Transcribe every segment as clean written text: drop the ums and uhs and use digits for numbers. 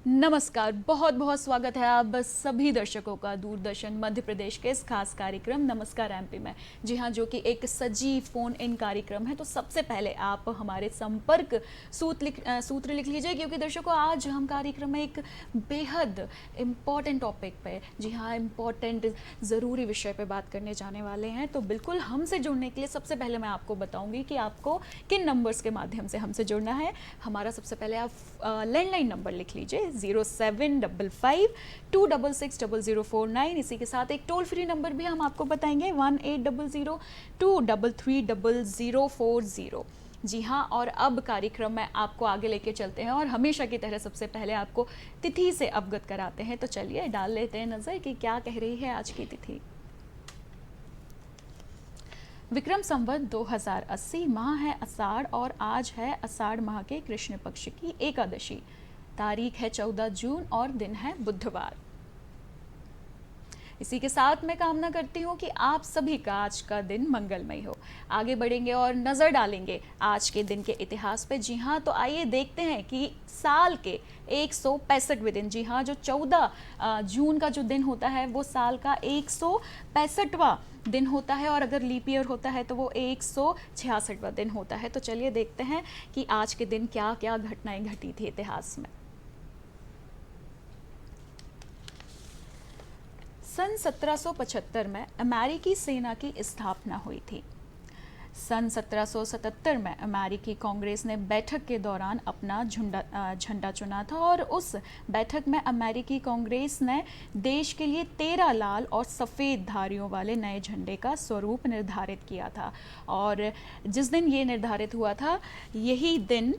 नमस्कार, बहुत बहुत स्वागत है आप सभी दर्शकों का दूरदर्शन मध्य प्रदेश के इस खास कार्यक्रम नमस्कार एमपी में। जी हाँ, जो कि एक सजीव फोन इन कार्यक्रम है। तो सबसे पहले आप हमारे संपर्क सूत्र लिख लीजिए, क्योंकि दर्शकों आज हम कार्यक्रम में एक बेहद इम्पॉर्टेंट टॉपिक पे, जी हाँ इम्पॉर्टेंट ज़रूरी विषय पे बात करने जाने वाले हैं। तो बिल्कुल हमसे जुड़ने के लिए सबसे पहले मैं आपको बताऊँगी कि आपको किन नंबर्स के माध्यम से हमसे जुड़ना है। हमारा सबसे पहले आप लैंडलाइन नंबर लिख लीजिए 0755 इसी के साथ एक टोल फ्री नंबर भी हम आपको बताएंगे 1800 जी हाँ। और अब कार्यक्रम में आपको आगे लेके चलते हैं और हमेशा की तरह सबसे पहले आपको तिथि से अवगत कराते हैं। तो चलिए डाल लेते हैं नज़र कि क्या कह रही है आज की तिथि। विक्रम संवत 2080, माह है आषाढ़ और आज है आषाढ़ माह के कृष्ण पक्ष की एकादशी। तारीख है 14 जून और दिन है बुधवार। इसी के साथ मैं कामना करती हूँ कि आप सभी का आज का दिन मंगलमय हो। आगे बढ़ेंगे और नज़र डालेंगे आज के दिन के इतिहास पे। जी हाँ, तो आइए देखते हैं कि साल के 165वें दिन, जी हाँ, जो 14 जून का जो दिन होता है वो साल का 165वां दिन होता है, और अगर लीप ईयर होता है तो वो 166वां दिन होता है। तो चलिए देखते हैं कि आज के दिन क्या क्या घटनाएं घटी थी इतिहास में। सन 1775 में अमेरिकी सेना की स्थापना हुई थी। सन 1777 में अमेरिकी कांग्रेस ने बैठक के दौरान अपना झंडा चुना था, और उस बैठक में अमेरिकी कांग्रेस ने देश के लिए 13 लाल और सफ़ेद धारियों वाले नए झंडे का स्वरूप निर्धारित किया था। और जिस दिन ये निर्धारित हुआ था, यही दिन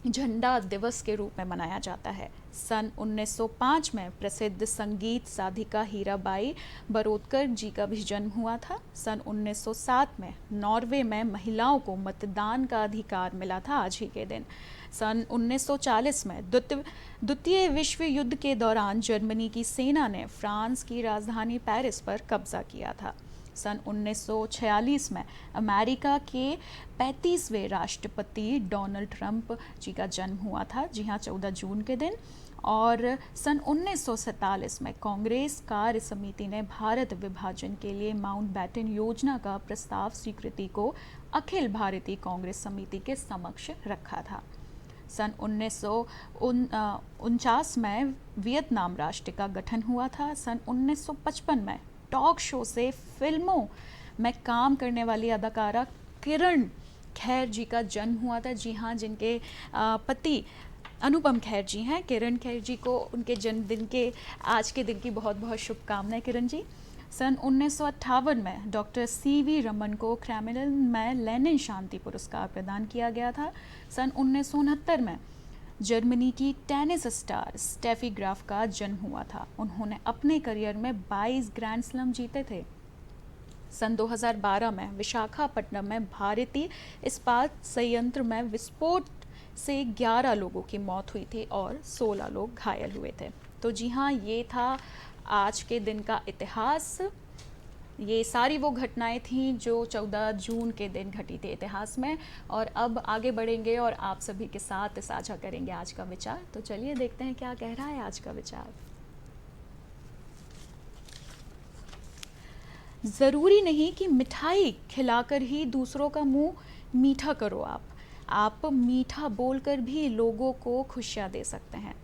झंडा दिवस के रूप में मनाया जाता है। सन 1905 में प्रसिद्ध संगीत साधिका हीराबाई बरोदकर जी का भी जन्म हुआ था। सन 1907 में नॉर्वे में महिलाओं को मतदान का अधिकार मिला था आज ही के दिन। सन 1940 में द्वितीय विश्व युद्ध के दौरान जर्मनी की सेना ने फ्रांस की राजधानी पेरिस पर कब्जा किया था। सन 1946 में अमेरिका के 35वें राष्ट्रपति डोनाल्ड ट्रंप जी का जन्म हुआ था, जी हाँ 14 जून के दिन। और सन 1947 में कांग्रेस कार्य समिति ने भारत विभाजन के लिए माउंटबेटन योजना का प्रस्ताव स्वीकृति को अखिल भारतीय कांग्रेस समिति के समक्ष रखा था। सन 1949 में वियतनाम राष्ट्र का गठन हुआ था। सन 1955 में टॉक शो से फिल्मों में काम करने वाली अदाकारा किरण खेर जी का जन्म हुआ था, जी हाँ, जिनके पति अनुपम खेर जी हैं। किरण खेर जी को उनके जन्मदिन के आज के दिन की बहुत बहुत शुभकामनाएं किरण जी। सन 1958 में डॉक्टर सीवी रमन को क्रेमलिन में लेनिन शांति पुरस्कार प्रदान किया गया था। सन 1969 में जर्मनी की टेनिस स्टार स्टेफी ग्राफ का जन्म हुआ था। उन्होंने अपने करियर में 22 ग्रैंड स्लैम जीते थे। सन 2012 में विशाखापट्टनम में भारतीय इस्पात संयंत्र में विस्फोट से 11 लोगों की मौत हुई थी और 16 लोग घायल हुए थे। तो जी हाँ, ये था आज के दिन का इतिहास। ये सारी वो घटनाएं थीं जो 14 जून के दिन घटी थी इतिहास में। और अब आगे बढ़ेंगे और आप सभी के साथ साझा करेंगे आज का विचार। तो चलिए देखते हैं क्या कह रहा है आज का विचार। ज़रूरी नहीं कि मिठाई खिलाकर ही दूसरों का मुंह मीठा करो। आप मीठा बोलकर भी लोगों को खुशियाँ दे सकते हैं।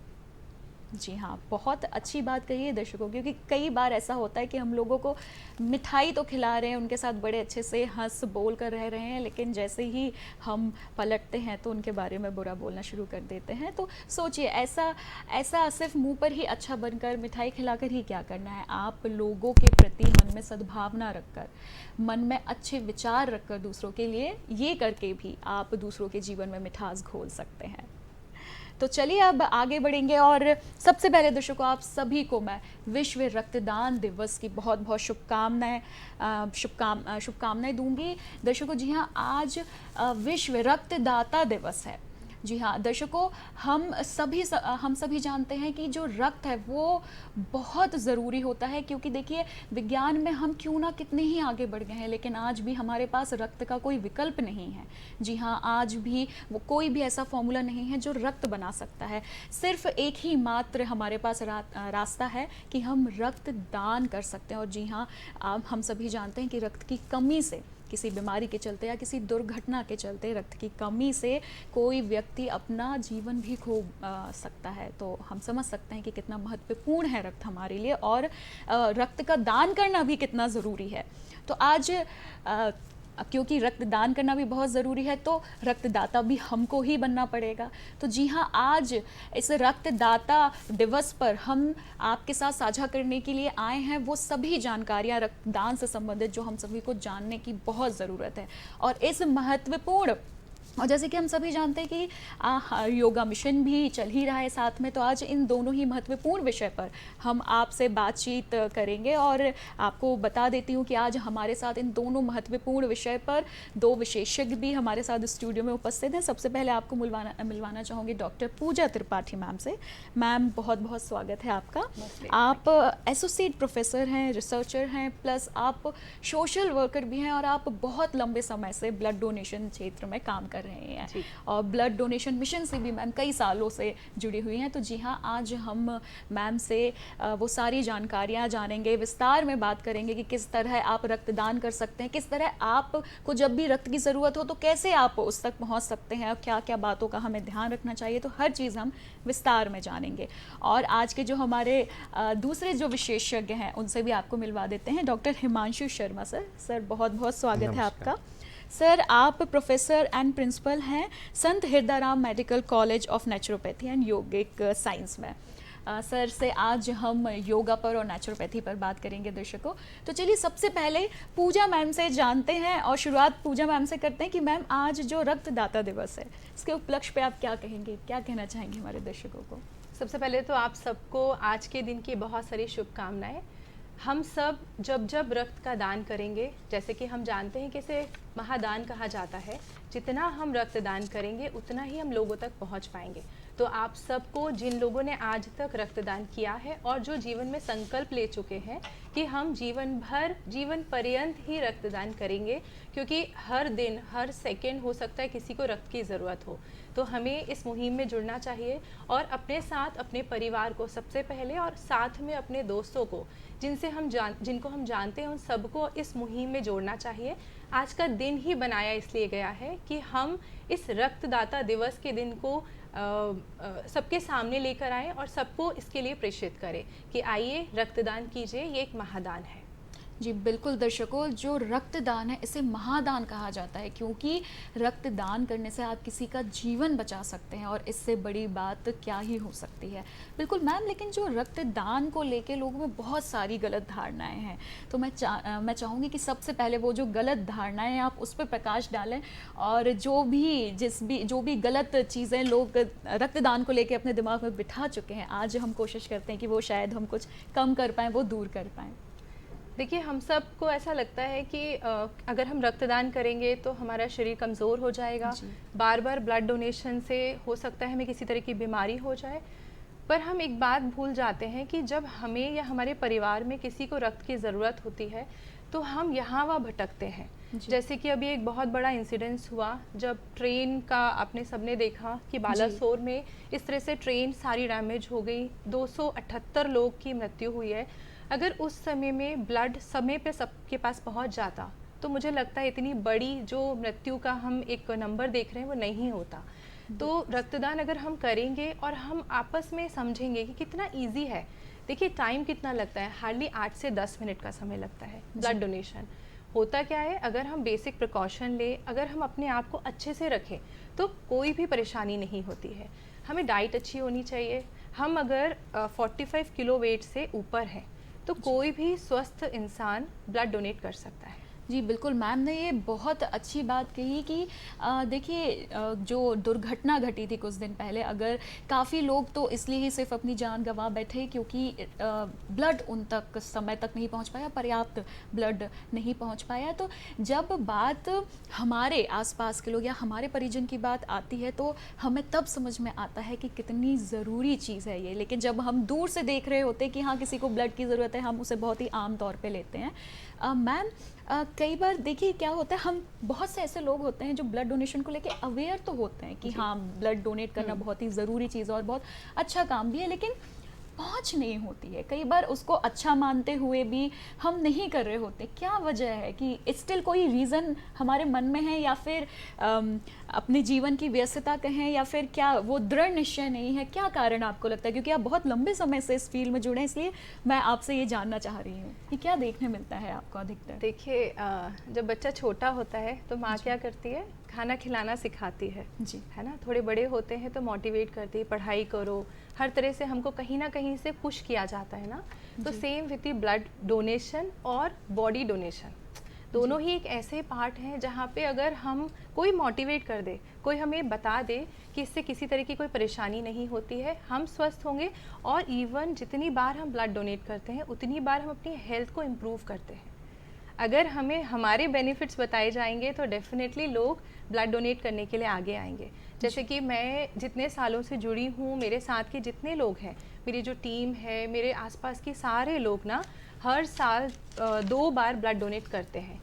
जी हाँ, बहुत अच्छी बात कही है दर्शकों, क्योंकि कई बार ऐसा होता है कि हम लोगों को मिठाई तो खिला रहे हैं, उनके साथ बड़े अच्छे से हंस बोल कर रह रहे हैं, लेकिन जैसे ही हम पलटते हैं तो उनके बारे में बुरा बोलना शुरू कर देते हैं। तो सोचिए, ऐसा सिर्फ मुंह पर ही अच्छा बनकर मिठाई खिलाकर ही क्या करना है। आप लोगों के प्रति मन में सद्भावना रखकर, मन में अच्छे विचार रखकर दूसरों के लिए, ये करके भी आप दूसरों के जीवन में मिठास घोल सकते हैं। तो चलिए अब आगे बढ़ेंगे और सबसे पहले दर्शकों, आप सभी को मैं विश्व रक्तदान दिवस की बहुत बहुत शुभकामनाएं दूंगी। दर्शकों जी हाँ, आज विश्व रक्तदाता दिवस है। जी हाँ दर्शकों, हम सभी जानते हैं कि जो रक्त है वो बहुत ज़रूरी होता है, क्योंकि देखिए विज्ञान में हम क्यों ना कितने ही आगे बढ़ गए हैं, लेकिन आज भी हमारे पास रक्त का कोई विकल्प नहीं है। जी हाँ, आज भी वो कोई भी ऐसा फॉर्मूला नहीं है जो रक्त बना सकता है। सिर्फ एक ही मात्र हमारे पास रास्ता है कि हम रक्त दान कर सकते हैं। और जी हाँ, हम सभी जानते हैं कि रक्त की कमी से, किसी बीमारी के चलते या किसी दुर्घटना के चलते रक्त की कमी से कोई व्यक्ति अपना जीवन भी खो सकता है। तो हम समझ सकते हैं कि कितना महत्वपूर्ण है रक्त हमारे लिए, और रक्त का दान करना भी कितना ज़रूरी है। तो आज क्योंकि रक्तदान करना भी बहुत ज़रूरी है, तो रक्तदाता भी हमको ही बनना पड़ेगा। तो जी हाँ, आज इस रक्तदाता दिवस पर हम आपके साथ साझा करने के लिए आए हैं वो सभी जानकारियाँ रक्तदान से संबंधित जो हम सभी को जानने की बहुत ज़रूरत है। और इस महत्वपूर्ण, और जैसे कि हम सभी जानते हैं कि योगा मिशन भी चल ही रहा है साथ में, तो आज इन दोनों ही महत्वपूर्ण विषय पर हम आपसे बातचीत करेंगे। और आपको बता देती हूँ कि आज हमारे साथ इन दोनों महत्वपूर्ण विषय पर दो विशेषज्ञ भी हमारे साथ स्टूडियो में उपस्थित हैं। सबसे पहले आपको मिलवाना चाहूँगी डॉक्टर पूजा त्रिपाठी मैम से। मैम, बहुत बहुत स्वागत है आपका। आप एसोसिएट प्रोफेसर हैं, रिसर्चर हैं, प्लस आप सोशल वर्कर भी हैं, और आप बहुत लंबे समय से ब्लड डोनेशन क्षेत्र में काम कर रहे हैं और ब्लड डोनेशन मिशन से भी मैम कई सालों से जुड़ी हुई हैं। तो जी हाँ, आज हम मैम से वो सारी जानकारियाँ जानेंगे, विस्तार में बात करेंगे कि किस तरह आप रक्तदान कर सकते हैं, किस तरह आपको जब भी रक्त की ज़रूरत हो तो कैसे आप उस तक पहुँच सकते हैं, और क्या क्या बातों का हमें ध्यान रखना चाहिए। तो हर चीज़ हम विस्तार में जानेंगे। और आज के जो हमारे दूसरे जो विशेषज्ञ हैं उनसे भी आपको मिलवा देते हैं, doctor Himanshu Sharma sir. Sir, बहुत बहुत स्वागत है आपका। सर, आप प्रोफेसर एंड प्रिंसिपल हैं संत Hirdaram medical college of naturopathy and yogic science में। सर से आज हम योगा पर और नेचुरोपैथी पर बात करेंगे दर्शकों। तो चलिए सबसे पहले पूजा मैम से जानते हैं, और शुरुआत पूजा मैम से करते हैं कि मैम, आज जो रक्तदाता दिवस है इसके उपलक्ष्य पे आप क्या कहेंगे, क्या कहना चाहेंगे हमारे दर्शकों को? सबसे पहले तो आप सबको आज के दिन की बहुत सारी शुभकामनाएं। हम सब जब रक्त का दान करेंगे, जैसे कि हम जानते हैं कि इसे महादान कहा जाता है, जितना हम रक्तदान करेंगे उतना ही हम लोगों तक पहुंच पाएंगे। तो आप सबको, जिन लोगों ने आज तक रक्तदान किया है और जो जीवन में संकल्प ले चुके हैं कि हम जीवन पर्यंत ही रक्तदान करेंगे, क्योंकि हर दिन हर सेकंड हो सकता है किसी को रक्त की ज़रूरत हो, तो हमें इस मुहिम में जुड़ना चाहिए और अपने साथ अपने परिवार को सबसे पहले, और साथ में अपने दोस्तों को जिनको हम जानते हैं, उन सबको इस मुहिम में जोड़ना चाहिए। आज का दिन ही बनाया इसलिए गया है कि हम इस रक्तदाता दिवस के दिन को सबके सामने लेकर आएं और सबको इसके लिए प्रेरित करें कि आइए रक्तदान कीजिए, ये एक महादान है। जी बिल्कुल दर्शकों, जो रक्तदान है इसे महादान कहा जाता है, क्योंकि रक्तदान करने से आप किसी का जीवन बचा सकते हैं, और इससे बड़ी बात क्या ही हो सकती है। बिल्कुल मैम, लेकिन जो रक्तदान को लेके लोगों में बहुत सारी गलत धारणाएं हैं, तो मैं चाहूँगी कि सबसे पहले वो जो गलत धारणाएं हैं आप उस पर प्रकाश डालें, और जो भी गलत चीज़ें लोग रक्तदान को लेके अपने दिमाग में बिठा चुके हैं, आज हम कोशिश करते हैं कि वो शायद हम कुछ कम कर पाएँ, वो दूर कर पाएँ। देखिए, हम सबको ऐसा लगता है कि अगर हम रक्तदान करेंगे तो हमारा शरीर कमज़ोर हो जाएगा, बार बार ब्लड डोनेशन से हो सकता है हमें किसी तरह की बीमारी हो जाए। पर हम एक बात भूल जाते हैं कि जब हमें या हमारे परिवार में किसी को रक्त की ज़रूरत होती है तो हम यहाँ वहाँ भटकते हैं। जैसे कि अभी एक बहुत बड़ा इंसिडेंस हुआ, जब ट्रेन का आपने सबने देखा कि बालासोर में इस तरह से ट्रेन सारी डैमेज हो गई, 278 लोग की मृत्यु हुई है। अगर उस समय में ब्लड समय पे सबके पास पहुंच जाता तो मुझे लगता है इतनी बड़ी जो मृत्यु का हम एक नंबर देख रहे हैं वो नहीं होता। तो रक्तदान अगर हम करेंगे और हम आपस में समझेंगे कि कितना इजी है। देखिए, टाइम कितना लगता है, हार्डली 8 से 10 मिनट का समय लगता है ब्लड डोनेशन। होता क्या है, अगर हम बेसिक प्रिकॉशन ले, अगर हम अपने आप को अच्छे से रखें तो कोई भी परेशानी नहीं होती है। हमें डाइट अच्छी होनी चाहिए। हम अगर 45 किलो वेट से ऊपर हैं तो कोई भी स्वस्थ इंसान ब्लड डोनेट कर सकता है। जी बिल्कुल, मैम ने ये बहुत अच्छी बात कही कि देखिए जो दुर्घटना घटी थी कुछ दिन पहले, अगर काफ़ी लोग तो इसलिए ही सिर्फ अपनी जान गंवा बैठे क्योंकि ब्लड उन तक समय तक नहीं पहुंच पाया, पर्याप्त ब्लड नहीं पहुंच पाया। तो जब बात हमारे आसपास के लोग या हमारे परिजन की बात आती है तो हमें तब समझ में आता है कि कितनी ज़रूरी चीज़ है ये। लेकिन जब हम दूर से देख रहे होते हैं कि हाँ किसी को ब्लड की ज़रूरत है, हम उसे बहुत ही आम तौर पे लेते हैं। मैम कई बार देखिए क्या होता है, हम बहुत से ऐसे लोग होते हैं जो ब्लड डोनेशन को लेके अवेयर तो होते हैं कि हाँ ब्लड डोनेट करना बहुत ही ज़रूरी चीज़ है और बहुत अच्छा काम भी है, लेकिन पहुंच नहीं होती है। कई बार उसको अच्छा मानते हुए भी हम नहीं कर रहे होते। क्या वजह है कि स्टिल कोई रीज़न हमारे मन में है, या फिर अपने जीवन की व्यस्तता कहें, या फिर क्या वो दृढ़ निश्चय नहीं है? क्या कारण आपको लगता है? क्योंकि आप बहुत लंबे समय से इस फील्ड में जुड़े हैं, इसलिए मैं आपसे ये जानना चाह रही हूँ कि क्या देखने मिलता है आपको अधिकतर? देखिए जब बच्चा छोटा होता है तो माँ क्या करती है, खाना खिलाना सिखाती है जी, है ना। थोड़े बड़े होते हैं तो मोटिवेट करती है, पढ़ाई करो, हर तरह से हमको कहीं ना कहीं से पुश किया जाता है ना। तो same with the blood donation और बॉडी डोनेशन, दोनों ही एक ऐसे पार्ट हैं जहाँ पे अगर हम कोई मोटिवेट कर दे, कोई हमें बता दे कि इससे किसी तरह की कोई परेशानी नहीं होती है, हम स्वस्थ होंगे। और इवन जितनी बार हम ब्लड डोनेट करते हैं उतनी बार हम अपनी हेल्थ को इम्प्रूव करते हैं। अगर हमें हमारे बेनिफिट्स बताए जाएंगे तो डेफिनेटली लोग ब्लड डोनेट करने के लिए आगे आएंगे। जैसे कि मैं जितने सालों से जुड़ी हूँ, मेरे साथ के जितने लोग हैं, मेरी जो टीम है, मेरे आसपास के सारे लोग ना हर साल 2 बार ब्लड डोनेट करते हैं।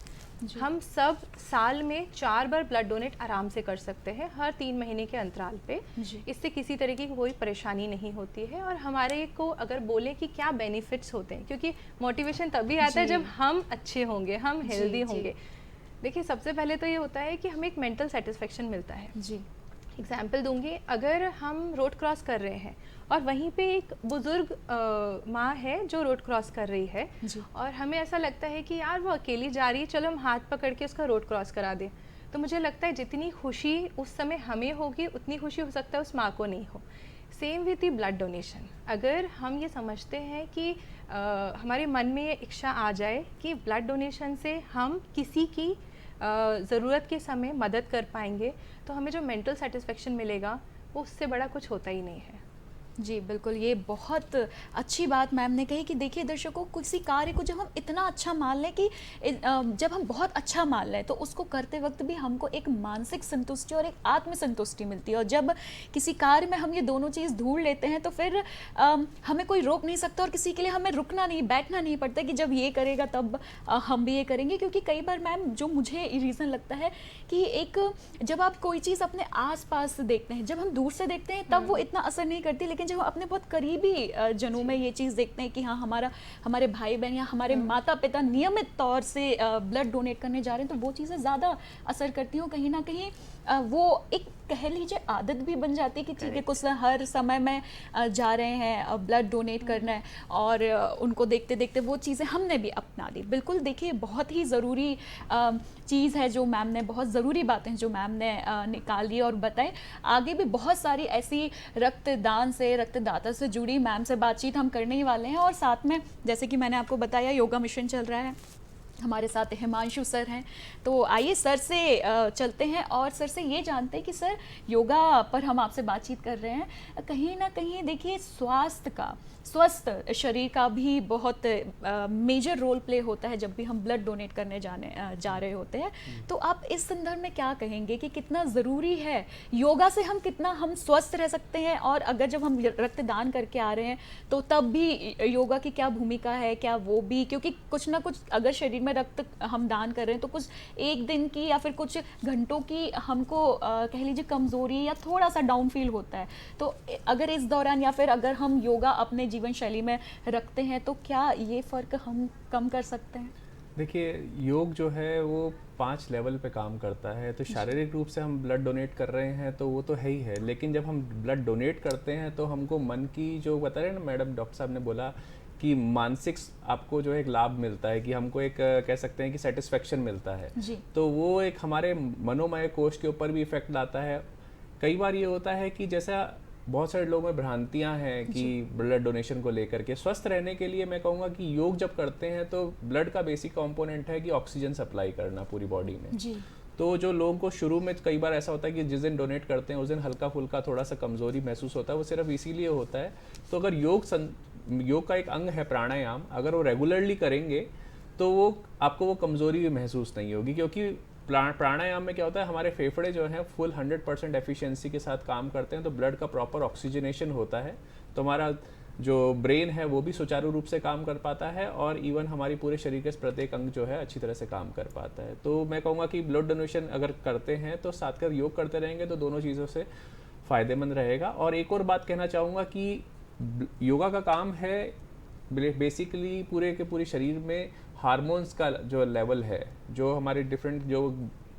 हम सब साल में 4 बार ब्लड डोनेट आराम से कर सकते हैं, हर 3 महीने के अंतराल पे। इससे किसी तरह की कोई परेशानी नहीं होती है। और हमारे को अगर बोले कि क्या बेनिफिट्स होते हैं, क्योंकि मोटिवेशन तभी आता है जब हम अच्छे होंगे, हम हेल्दी होंगे। देखिए सबसे पहले तो ये होता है कि हमें एक मेंटल सेटिस्फेक्शन मिलता है। जी, एग्जाम्पल दूंगी, अगर हम रोड क्रॉस कर रहे हैं और वहीं पे एक बुजुर्ग माँ है जो रोड क्रॉस कर रही है, और हमें ऐसा लगता है कि यार वो अकेली जा रही है, चलो हम हाथ पकड़ के उसका रोड क्रॉस करा दें, तो मुझे लगता है जितनी खुशी उस समय हमें होगी उतनी खुशी हो सकता है उस माँ को नहीं हो। Same with the blood donation, अगर हम ये समझते हैं कि हमारे मन में ये इच्छा आ जाए कि ब्लड डोनेशन से हम किसी की ज़रूरत के समय मदद कर पाएंगे, तो हमें जो मेंटल सेटिस्फेक्शन मिलेगा वो उससे बड़ा कुछ होता ही नहीं है। जी बिल्कुल, ये बहुत अच्छी बात मैम ने कही कि देखिए दर्शकों, किसी कार्य को जब हम इतना अच्छा मान लें कि जब हम बहुत अच्छा मान लें तो उसको करते वक्त भी हमको एक मानसिक संतुष्टि और एक आत्मसंतुष्टि मिलती है। और जब किसी कार्य में हम ये दोनों चीज़ ढूंढ लेते हैं तो फिर हमें कोई रोक नहीं सकता, और किसी के लिए हमें रुकना नहीं, बैठना नहीं पड़ता कि जब ये करेगा तब हम भी ये करेंगे। क्योंकि कई बार मैम जो मुझे रीज़न लगता है कि एक जब आप कोई चीज़ अपने आसपास देखते हैं, जब हम दूर से देखते हैं तब वो इतना असर नहीं करती, लेकिन जब हम अपने बहुत करीबी जनों में ये चीज़ देखते हैं कि हाँ हमारे भाई बहन या हमारे माता पिता नियमित तौर से ब्लड डोनेट करने जा रहे हैं, तो वो चीज़ें ज़्यादा असर करती हैं। कहीं ना कहीं वो एक कह लीजिए आदत भी बन जाती है कि ठीक है कुछ हर समय में जा रहे हैं ब्लड डोनेट करना है, और उनको देखते देखते वो चीज़ें हमने भी अपना ली। बिल्कुल देखिए, बहुत ही ज़रूरी चीज़ है जो मैम ने, बहुत ज़रूरी बातें हैं जो मैम ने निकाली और बताई। आगे भी बहुत सारी ऐसी रक्तदान से, रक्तदाता से जुड़ी मैम से बातचीत हम करने ही वाले हैं। और साथ में जैसे कि मैंने आपको बताया, योगा मिशन चल रहा है, हमारे साथ हिमांशु सर हैं, तो आइए सर से चलते हैं और सर से ये जानते हैं कि सर योगा पर हम आपसे बातचीत कर रहे हैं, कहीं ना कहीं देखिए स्वस्थ शरीर का भी बहुत मेजर रोल प्ले होता है जब भी हम ब्लड डोनेट करने जा रहे होते हैं। तो आप इस संदर्भ में क्या कहेंगे कि कितना ज़रूरी है योगा से, कितना हम स्वस्थ रह सकते हैं, और अगर जब हम रक्तदान करके आ रहे हैं तो तब भी योगा की क्या भूमिका है, क्या वो भी, क्योंकि कुछ ना कुछ अगर शरीर में रक्त हम दान कर रहे हैं तो कुछ एक दिन की या फिर कुछ घंटों की हमको कह लीजिए कमज़ोरी या थोड़ा सा डाउन फील होता है, तो अगर इस दौरान या फिर अगर हम योगा अपने जीवन शैली में रखते हैं तो क्या ये फ़र्क हम कम कर सकते हैं? देखिए, योग जो है वो 5 लेवल पे काम करता है। तो शारीरिक रूप से हम ब्लड डोनेट कर रहे हैं तो वो तो है ही है, लेकिन जब हम ब्लड डोनेट करते हैं तो हमको मन की, जो बता रहे हैं ना मैडम, डॉक्टर साहब ने बोला कि मानसिक आपको जो है एक लाभ मिलता है, कि हमको एक कह सकते हैं कि सेटिस्फेक्शन मिलता है जी। तो वो एक हमारे मनोमय कोश के ऊपर भी इफेक्ट लाता है। कई बार ये होता है कि जैसा बहुत सारे लोगों में भ्रांतियां हैं कि ब्लड डोनेशन को लेकर के। स्वस्थ रहने के लिए मैं कहूँगा कि योग जब करते हैं तो ब्लड का बेसिक कंपोनेंट है कि ऑक्सीजन सप्लाई करना पूरी बॉडी में। जी। तो जो लोगों को शुरू में कई बार ऐसा होता है कि जिस दिन डोनेट करते हैं उस दिन हल्का फुल्का थोड़ा सा कमजोरी महसूस होता है, वो सिर्फ इसीलिए होता है। तो अगर योग का एक अंग है प्राणायाम, अगर वो रेगुलरली करेंगे तो वो आपको वो कमजोरी भी महसूस नहीं होगी, क्योंकि प्राणायाम में क्या होता है, हमारे फेफड़े जो हैं फुल 100% एफिशिएंसी के साथ काम करते हैं, तो ब्लड का प्रॉपर ऑक्सीजनेशन होता है, तो हमारा जो ब्रेन है वो भी सुचारू रूप से काम कर पाता है, और इवन हमारी पूरे शरीर के प्रत्येक अंग जो है अच्छी तरह से काम कर पाता है। तो मैं कहूँगा कि ब्लड डोनेशन अगर करते हैं तो साथ कर योग करते रहेंगे तो दोनों चीज़ों से फ़ायदेमंद रहेगा। और एक और बात कहना चाहूँगा कि योगा का काम है बेसिकली पूरे के पूरे शरीर में हार्मोन्स का जो लेवल है, जो हमारे डिफरेंट जो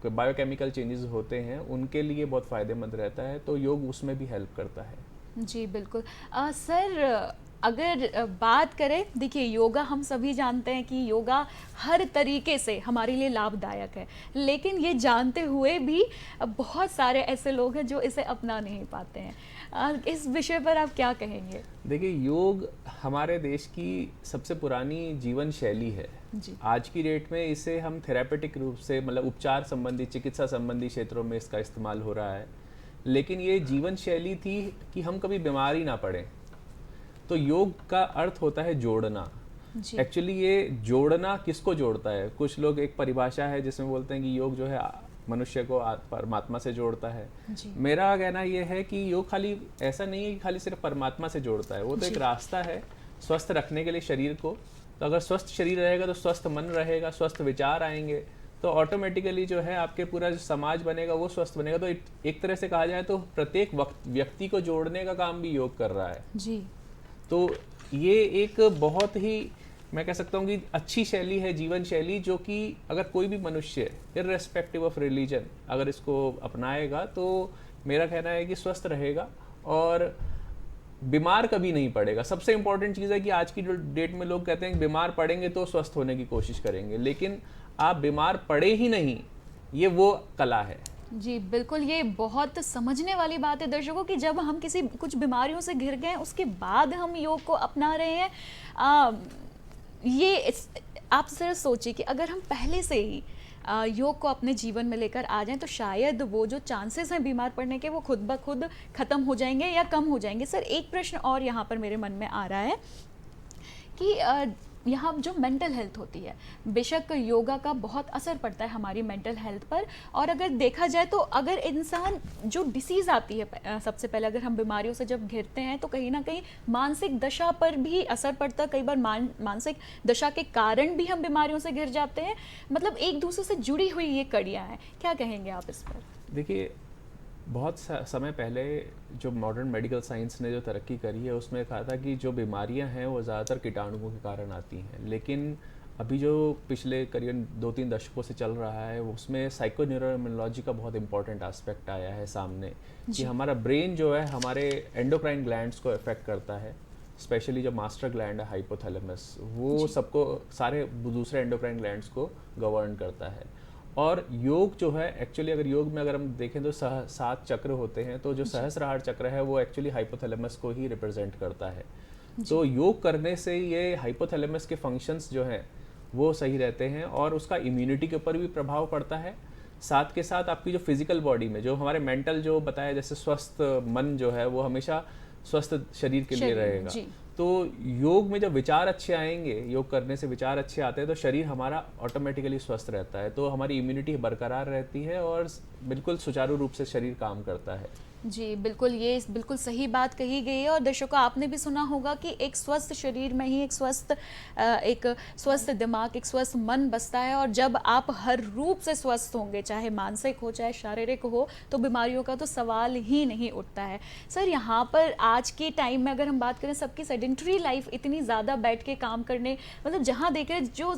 बायोकेमिकल चेंजेस होते हैं उनके लिए बहुत फ़ायदेमंद रहता है, तो योग उसमें भी हेल्प करता है। जी बिल्कुल। सर अगर बात करें, देखिए योगा हम सभी जानते हैं कि योगा हर तरीके से हमारे लिए लाभदायक है, लेकिन ये जानते हुए भी बहुत सारे ऐसे लोग हैं जो इसे अपना नहीं पाते हैं। इस विषय पर आप क्या कहेंगे? देखिए, योग हमारे देश की सबसे पुरानी जीवन शैली है जी। आज की डेट में इसे हम थेरापेटिक रूप से, मतलब उपचार संबंधी, चिकित्सा संबंधी क्षेत्रों में इसका इस्तेमाल हो रहा है, लेकिन ये जीवन शैली थी कि हम कभी बीमार ही ना पड़े। तो योग का अर्थ होता है जोड़ना। एक्चुअली ये जोड़ना किसको जोड़ता है? कुछ लोग, एक परिभाषा है जिसमें बोलते हैं कि योग जो है मनुष्य को परमात्मा से जोड़ता है। मेरा कहना ये है कि योग खाली ऐसा नहीं है कि खाली सिर्फ परमात्मा से जोड़ता है, वो तो एक रास्ता है स्वस्थ रखने के लिए शरीर को। तो अगर स्वस्थ शरीर रहेगा तो स्वस्थ मन रहेगा, स्वस्थ विचार आएंगे, तो ऑटोमेटिकली जो है आपके पूरा जो समाज बनेगा वो स्वस्थ बनेगा। तो एक तरह से कहा जाए तो प्रत्येक व्यक्ति को जोड़ने का काम भी योग कर रहा है जी। तो ये एक बहुत ही, मैं कह सकता हूँ कि अच्छी शैली है, जीवन शैली, जो कि अगर कोई भी मनुष्य इर्रेस्पेक्टिव ऑफ रिलीजन अगर इसको अपनाएगा तो मेरा कहना है कि स्वस्थ रहेगा और बीमार कभी नहीं पड़ेगा। सबसे इंपॉर्टेंट चीज़ है कि आज की डेट में लोग कहते हैं कि बीमार पड़ेंगे तो स्वस्थ होने की कोशिश करेंगे, लेकिन आप बीमार पड़े ही नहीं, ये वो कला है। जी बिल्कुल, ये बहुत समझने वाली बात है दर्शकों कि जब हम कुछ बीमारियों से घिर गए उसके बाद हम योग को अपना रहे हैं। आप जरा सोचिए कि अगर हम पहले से ही योग को अपने जीवन में लेकर आ जाएं तो शायद वो जो चांसेस हैं बीमार पड़ने के वो खुद ब खुद ख़त्म हो जाएंगे या कम हो जाएंगे। सर एक प्रश्न और यहाँ पर मेरे मन में आ रहा है कि यहाँ जो मेंटल हेल्थ होती है, बेशक योगा का बहुत असर पड़ता है हमारी मेंटल हेल्थ पर, और अगर देखा जाए तो अगर इंसान जो डिसीज़ आती है, सबसे पहले अगर हम बीमारियों से जब घिरते हैं तो कहीं ना कहीं मानसिक दशा पर भी असर पड़ता है। कई बार मानसिक दशा के कारण भी हम बीमारियों से घिर जाते हैं। मतलब एक दूसरे से जुड़ी हुई ये कड़ियाँ हैं, क्या कहेंगे आप इस पर? देखिए, बहुत समय पहले जो मॉडर्न मेडिकल साइंस ने जो तरक्की करी है उसमें कहा था कि जो बीमारियां हैं वो ज़्यादातर कीटाणुओं के कारण आती हैं, लेकिन अभी जो पिछले करीबन 2-3 दशकों से चल रहा है उसमें साइकोन्यूरोइम्यूनोलॉजी का बहुत इंपॉर्टेंट एस्पेक्ट आया है सामने, कि हमारा ब्रेन जो है हमारे एंडोक्राइन ग्लैंड्स को अफेक्ट करता है। स्पेशली जो मास्टर ग्लैंड है हाइपोथैलेमस, वो सबको, सारे दूसरे एंडोक्राइन ग्लैंड्स को गवर्न करता है। और योग जो है एक्चुअली, अगर योग में अगर हम देखें तो 7 चक्र होते हैं, तो जो सहस्रार चक्र है वो एक्चुअली हाइपोथैलेमस को ही रिप्रेजेंट करता है। तो योग करने से ये हाइपोथैलेमस के फंक्शंस जो हैं वो सही रहते हैं और उसका इम्यूनिटी के ऊपर भी प्रभाव पड़ता है। साथ के साथ आपकी जो फिजिकल बॉडी में, जो हमारे मेंटल, जो बताया जैसे स्वस्थ मन जो है वो हमेशा स्वस्थ शरीर के लिए रहेगा। तो योग में जब विचार अच्छे आएंगे, योग करने से विचार अच्छे आते हैं तो शरीर हमारा ऑटोमेटिकली स्वस्थ रहता है, तो हमारी इम्यूनिटी बरकरार रहती है और बिल्कुल सुचारू रूप से शरीर काम करता है। जी बिल्कुल, ये बिल्कुल सही बात कही गई है। और दर्शकों, आपने भी सुना होगा कि एक स्वस्थ शरीर में ही एक स्वस्थ दिमाग, एक स्वस्थ मन बसता है, और जब आप हर रूप से स्वस्थ होंगे, चाहे मानसिक हो चाहे शारीरिक हो, तो बीमारियों का तो सवाल ही नहीं उठता है। सर यहाँ पर आज के टाइम में अगर हम बात करें, सबकी सेडेंटरी लाइफ, इतनी ज़्यादा बैठ के काम करने, मतलब जहाँ देखें जो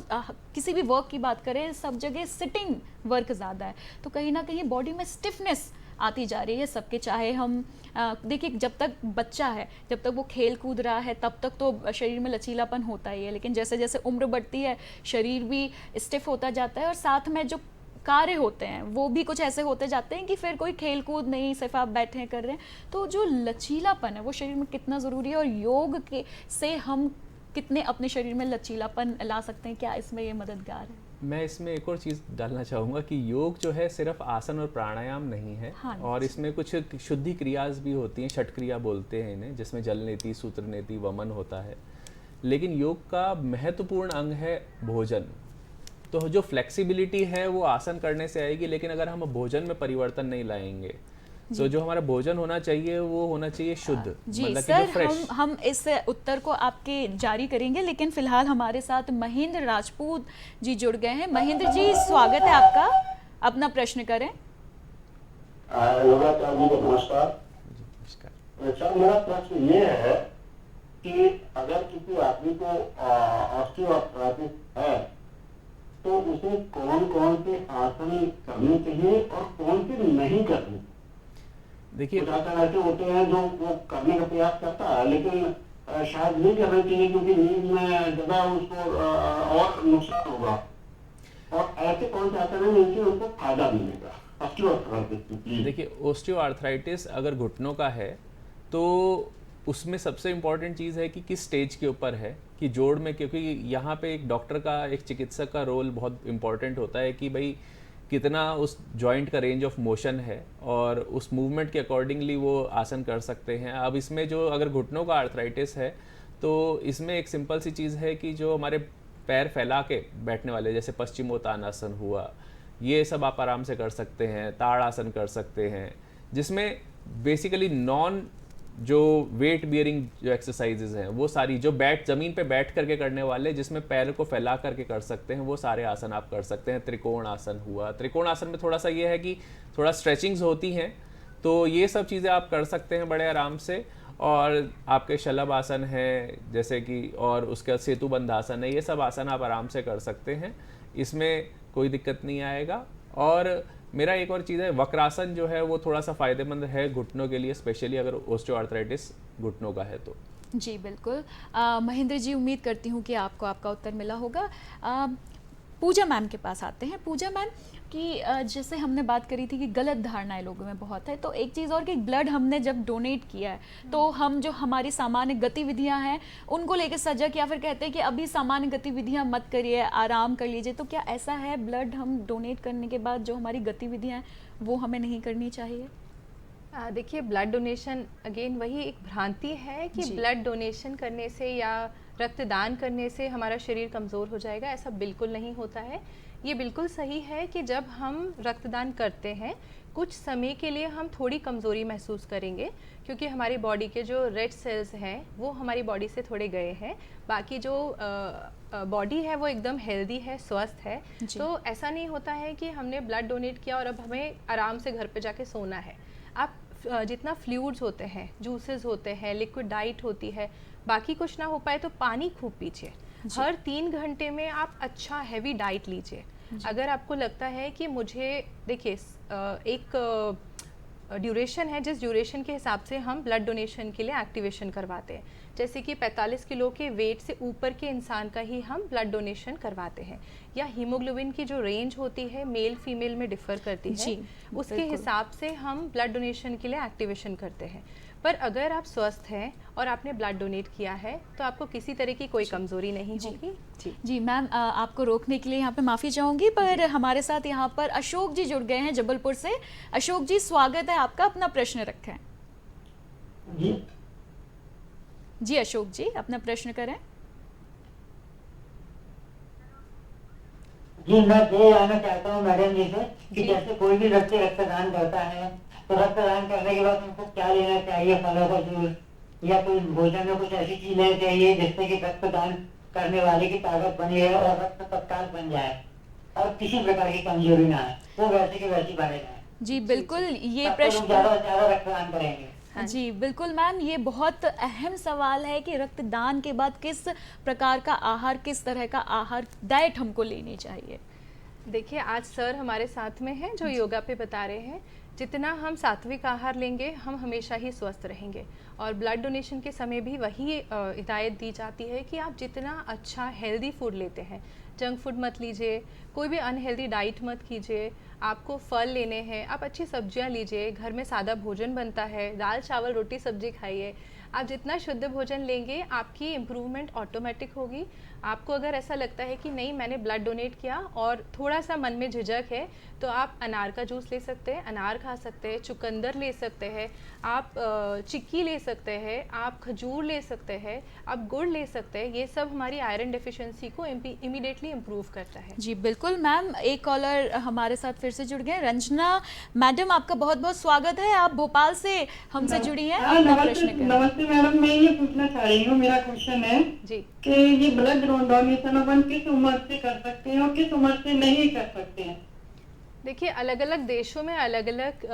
किसी भी वर्क की बात करें सब जगह सिटिंग वर्क ज़्यादा है, तो कहीं ना कहीं बॉडी में स्टिफनेस आती जा रही है सबके। चाहे हम देखिए, जब तक बच्चा है, जब तक वो खेल कूद रहा है, तब तक तो शरीर में लचीलापन होता ही है, लेकिन जैसे जैसे उम्र बढ़ती है शरीर भी स्टिफ होता जाता है, और साथ में जो कार्य होते हैं वो भी कुछ ऐसे होते जाते हैं कि फिर कोई खेल कूद नहीं, सिर्फ आप बैठे कर रहे हैं। तो जो लचीलापन है वो शरीर में कितना ज़रूरी है, और योग के से हम कितने अपने शरीर में लचीलापन ला सकते हैं, क्या इसमें ये मददगार है? मैं इसमें एक और चीज़ डालना चाहूँगा कि योग जो है सिर्फ आसन और प्राणायाम नहीं है। हाँ, और इसमें कुछ शुद्धि क्रियाज भी होती हैं, षट क्रिया बोलते हैं इन्हें, जिसमें जल नीति, सूत्र नीति, वमन होता है। लेकिन योग का महत्वपूर्ण अंग है भोजन। तो जो फ्लेक्सिबिलिटी है वो आसन करने से आएगी, लेकिन अगर हम भोजन में परिवर्तन नहीं लाएंगे तो जो हमारा भोजन होना चाहिए वो होना चाहिए शुद्ध, जी मतलब कि सर, जो फ्रेश। हम इस उत्तर को आपके जारी करेंगे, लेकिन फिलहाल हमारे साथ महेंद्र राजपूत जी जुड़ गए हैं। महेंद्र जी, स्वागत है आपका, अपना प्रश्न करें। योगाचार्य जी को नमस्कार। नमस्कार। सर, मेरा प्रश्न ये है कि अगर किसी आदमी को ऑस्टियोआर्थराइटिस है तो उसे कौन कौन से आसन करने चाहिए और कौन से नहीं करने? देखिए, कुछ आसन ऐसे होते हैं जो वो करने का प्रयास करता है लेकिन शायद नहीं करना चाहिए क्योंकि नींद में ज्यादा उसको और नुकसान होगा, और ऐसे कौन से आसन है जिनसे उनको फायदा मिलेगा ऑस्टियोआर्थराइटिस? देखिए, ओस्टियोआर्थराइटिस अगर घुटनों का है तो उसमें सबसे इम्पॉर्टेंट चीज़ है कि किस स्टेज के ऊपर है, कि जोड़ में, क्योंकि यहाँ पे एक डॉक्टर का, एक चिकित्सक का रोल बहुत इम्पॉर्टेंट होता है कि भाई कितना उस जॉइंट का रेंज ऑफ मोशन है और उस मूवमेंट के अकॉर्डिंगली वो आसन कर सकते हैं। अब इसमें जो अगर घुटनों का आर्थराइटिस है तो इसमें एक सिंपल सी चीज़ है कि जो हमारे पैर फैला के बैठने वाले, जैसे पश्चिमोत्तानासन हुआ, ये सब आप आराम से कर सकते हैं। ताड़ासन कर सकते हैं, जिसमें बेसिकली नॉन जो वेट बियरिंग जो एक्सरसाइजेज हैं वो सारी, जो ज़मीन पे बैठ करके करने वाले, जिसमें पैर को फैला करके कर सकते हैं, वो सारे आसन आप कर सकते हैं। त्रिकोण आसन हुआ, त्रिकोण आसन में थोड़ा सा ये है कि थोड़ा स्ट्रेचिंग्स होती हैं, तो ये सब चीज़ें आप कर सकते हैं बड़े आराम से। और आपके शलभ आसन है जैसे कि, और उसके बाद सेतुबंध आसन है, ये सब आसन आप आराम से कर सकते हैं, इसमें कोई दिक्कत नहीं आएगा। और मेरा एक और चीज़ है, वक्रासन जो है वो थोड़ा सा फ़ायदेमंद है घुटनों के लिए, स्पेशली अगर ओस्टियोआर्थराइटिस घुटनों का है तो। जी बिल्कुल। महेंद्र जी, उम्मीद करती हूँ कि आपको आपका उत्तर मिला होगा। पूजा मैम के पास आते हैं। पूजा मैम, कि जैसे हमने बात करी थी कि गलत धारणाएं लोगों में बहुत है, तो एक चीज़ और कि ब्लड हमने जब डोनेट किया है तो हम जो हमारी सामान्य गतिविधियां हैं उनको लेकर सजग, या फिर कहते हैं कि अभी सामान्य गतिविधियां मत करिए, आराम कर लीजिए, तो क्या ऐसा है ब्लड हम डोनेट करने के बाद जो हमारी गतिविधियां हैं वो हमें नहीं करनी चाहिए? देखिए, ब्लड डोनेशन अगेन वही एक भ्रांति है कि ब्लड डोनेशन करने से या रक्तदान करने से हमारा शरीर कमज़ोर हो जाएगा, ऐसा बिल्कुल नहीं होता है। ये बिल्कुल सही है कि जब हम रक्तदान करते हैं कुछ समय के लिए हम थोड़ी कमज़ोरी महसूस करेंगे, क्योंकि हमारी बॉडी के जो रेड सेल्स हैं वो हमारी बॉडी से थोड़े गए हैं, बाकी जो बॉडी है वो एकदम हेल्दी है, स्वस्थ है। तो ऐसा नहीं होता है कि हमने ब्लड डोनेट किया और अब हमें आराम से घर पे जाके सोना है। आप जितना फ्लूइड्स होते हैं, जूसेस होते हैं, लिक्विड डाइट होती है, बाकी कुछ ना हो पाए तो पानी खूब पीजिए। हर 3 घंटे में आप अच्छा हैवी डाइट लीजिए। अगर आपको लगता है कि मुझे, देखिए एक ड्यूरेशन है, जिस ड्यूरेशन के हिसाब से हम ब्लड डोनेशन के लिए एक्टिवेशन करवाते हैं, जैसे कि 45 किलो के वेट से ऊपर के इंसान का ही हम ब्लड डोनेशन करवाते हैं, या हीमोग्लोबिन की जो रेंज होती है मेल फीमेल में डिफ़र करती है, उसके हिसाब से हम ब्लड डोनेशन के लिए एक्टिवेशन करते हैं। पर अगर आप स्वस्थ हैं और आपने ब्लड डोनेट किया है तो आपको किसी तरह की कोई कमज़ोरी नहीं होगी। जी मैम, आपको रोकने के लिए यहाँ पे माफ़ी चाहूँगी, पर हमारे साथ यहाँ पर अशोक जी जुड़ गए हैं जबलपुर से। अशोक जी, स्वागत है आपका, अपना प्रश्न रखें। जी अशोक जी, अपना प्रश्न करें। जी, मैं ये जानना चाहता हूँ मैडम जी से कि जैसे कोई भी व्यक्ति रक्तदान करता है तो रक्तदान करने के बाद उनको क्या लेना चाहिए, फलों का जूस या कोई भोजन में कुछ ऐसी चीज लेनी चाहिए जिससे कि रक्तदान करने वाले की ताकत बनी रहे और रक्त तत्काल बन जाए और किसी प्रकार की कमजोरी ना आए, वो वैसे की वैसी बने जाए? जी बिल्कुल, ये प्रश्न ज्यादा से ज्यादा रक्तदान करेंगे। जी बिल्कुल मैम, ये बहुत अहम सवाल है कि रक्तदान के बाद किस प्रकार का आहार, किस तरह का आहार डाइट हमको लेनी चाहिए। देखिए, आज सर हमारे साथ में हैं जो योगा पे बता रहे हैं, जितना हम सात्विक आहार लेंगे हम हमेशा ही स्वस्थ रहेंगे। और ब्लड डोनेशन के समय भी वही हिदायत दी जाती है कि आप जितना अच्छा हेल्दी फूड लेते हैं, जंक फूड मत लीजिए, कोई भी अनहेल्दी डाइट मत कीजिए, आपको फल लेने हैं, आप अच्छी सब्जियां लीजिए, घर में सादा भोजन बनता है, दाल चावल रोटी सब्जी खाइए। आप जितना शुद्ध भोजन लेंगे आपकी इम्प्रूवमेंट ऑटोमेटिक होगी। आपको अगर ऐसा लगता है कि नहीं मैंने ब्लड डोनेट किया और थोड़ा सा मन में झिझक है, तो आप अनार का जूस ले सकते हैं, अनार खा सकते हैं, चुकंदर ले सकते हैं, आप चिक्की ले सकते हैं, आप खजूर ले सकते हैं, आप गुड़ ले सकते हैं। ये सब हमारी आयरन डेफिशिएंसी को इमीडिएटली इम्प्रूव करता है। जी बिल्कुल मैम, एक कॉलर हमारे साथ फिर से जुड़ गए। रंजना मैडम, आपका बहुत बहुत स्वागत है, आप भोपाल से हमसे जुड़ी हैं, अपना प्रश्न करें। नमस्ते मैडम, मैं ये पूछना चाह रही हूँ, मेरा क्वेश्चन है जी कि ये ब्लड डोनेशन अपन किस उम्र से कर सकते हैं और किस उम्र से नहीं कर सकते हैं? देखिए, अलग अलग देशों में अलग अलग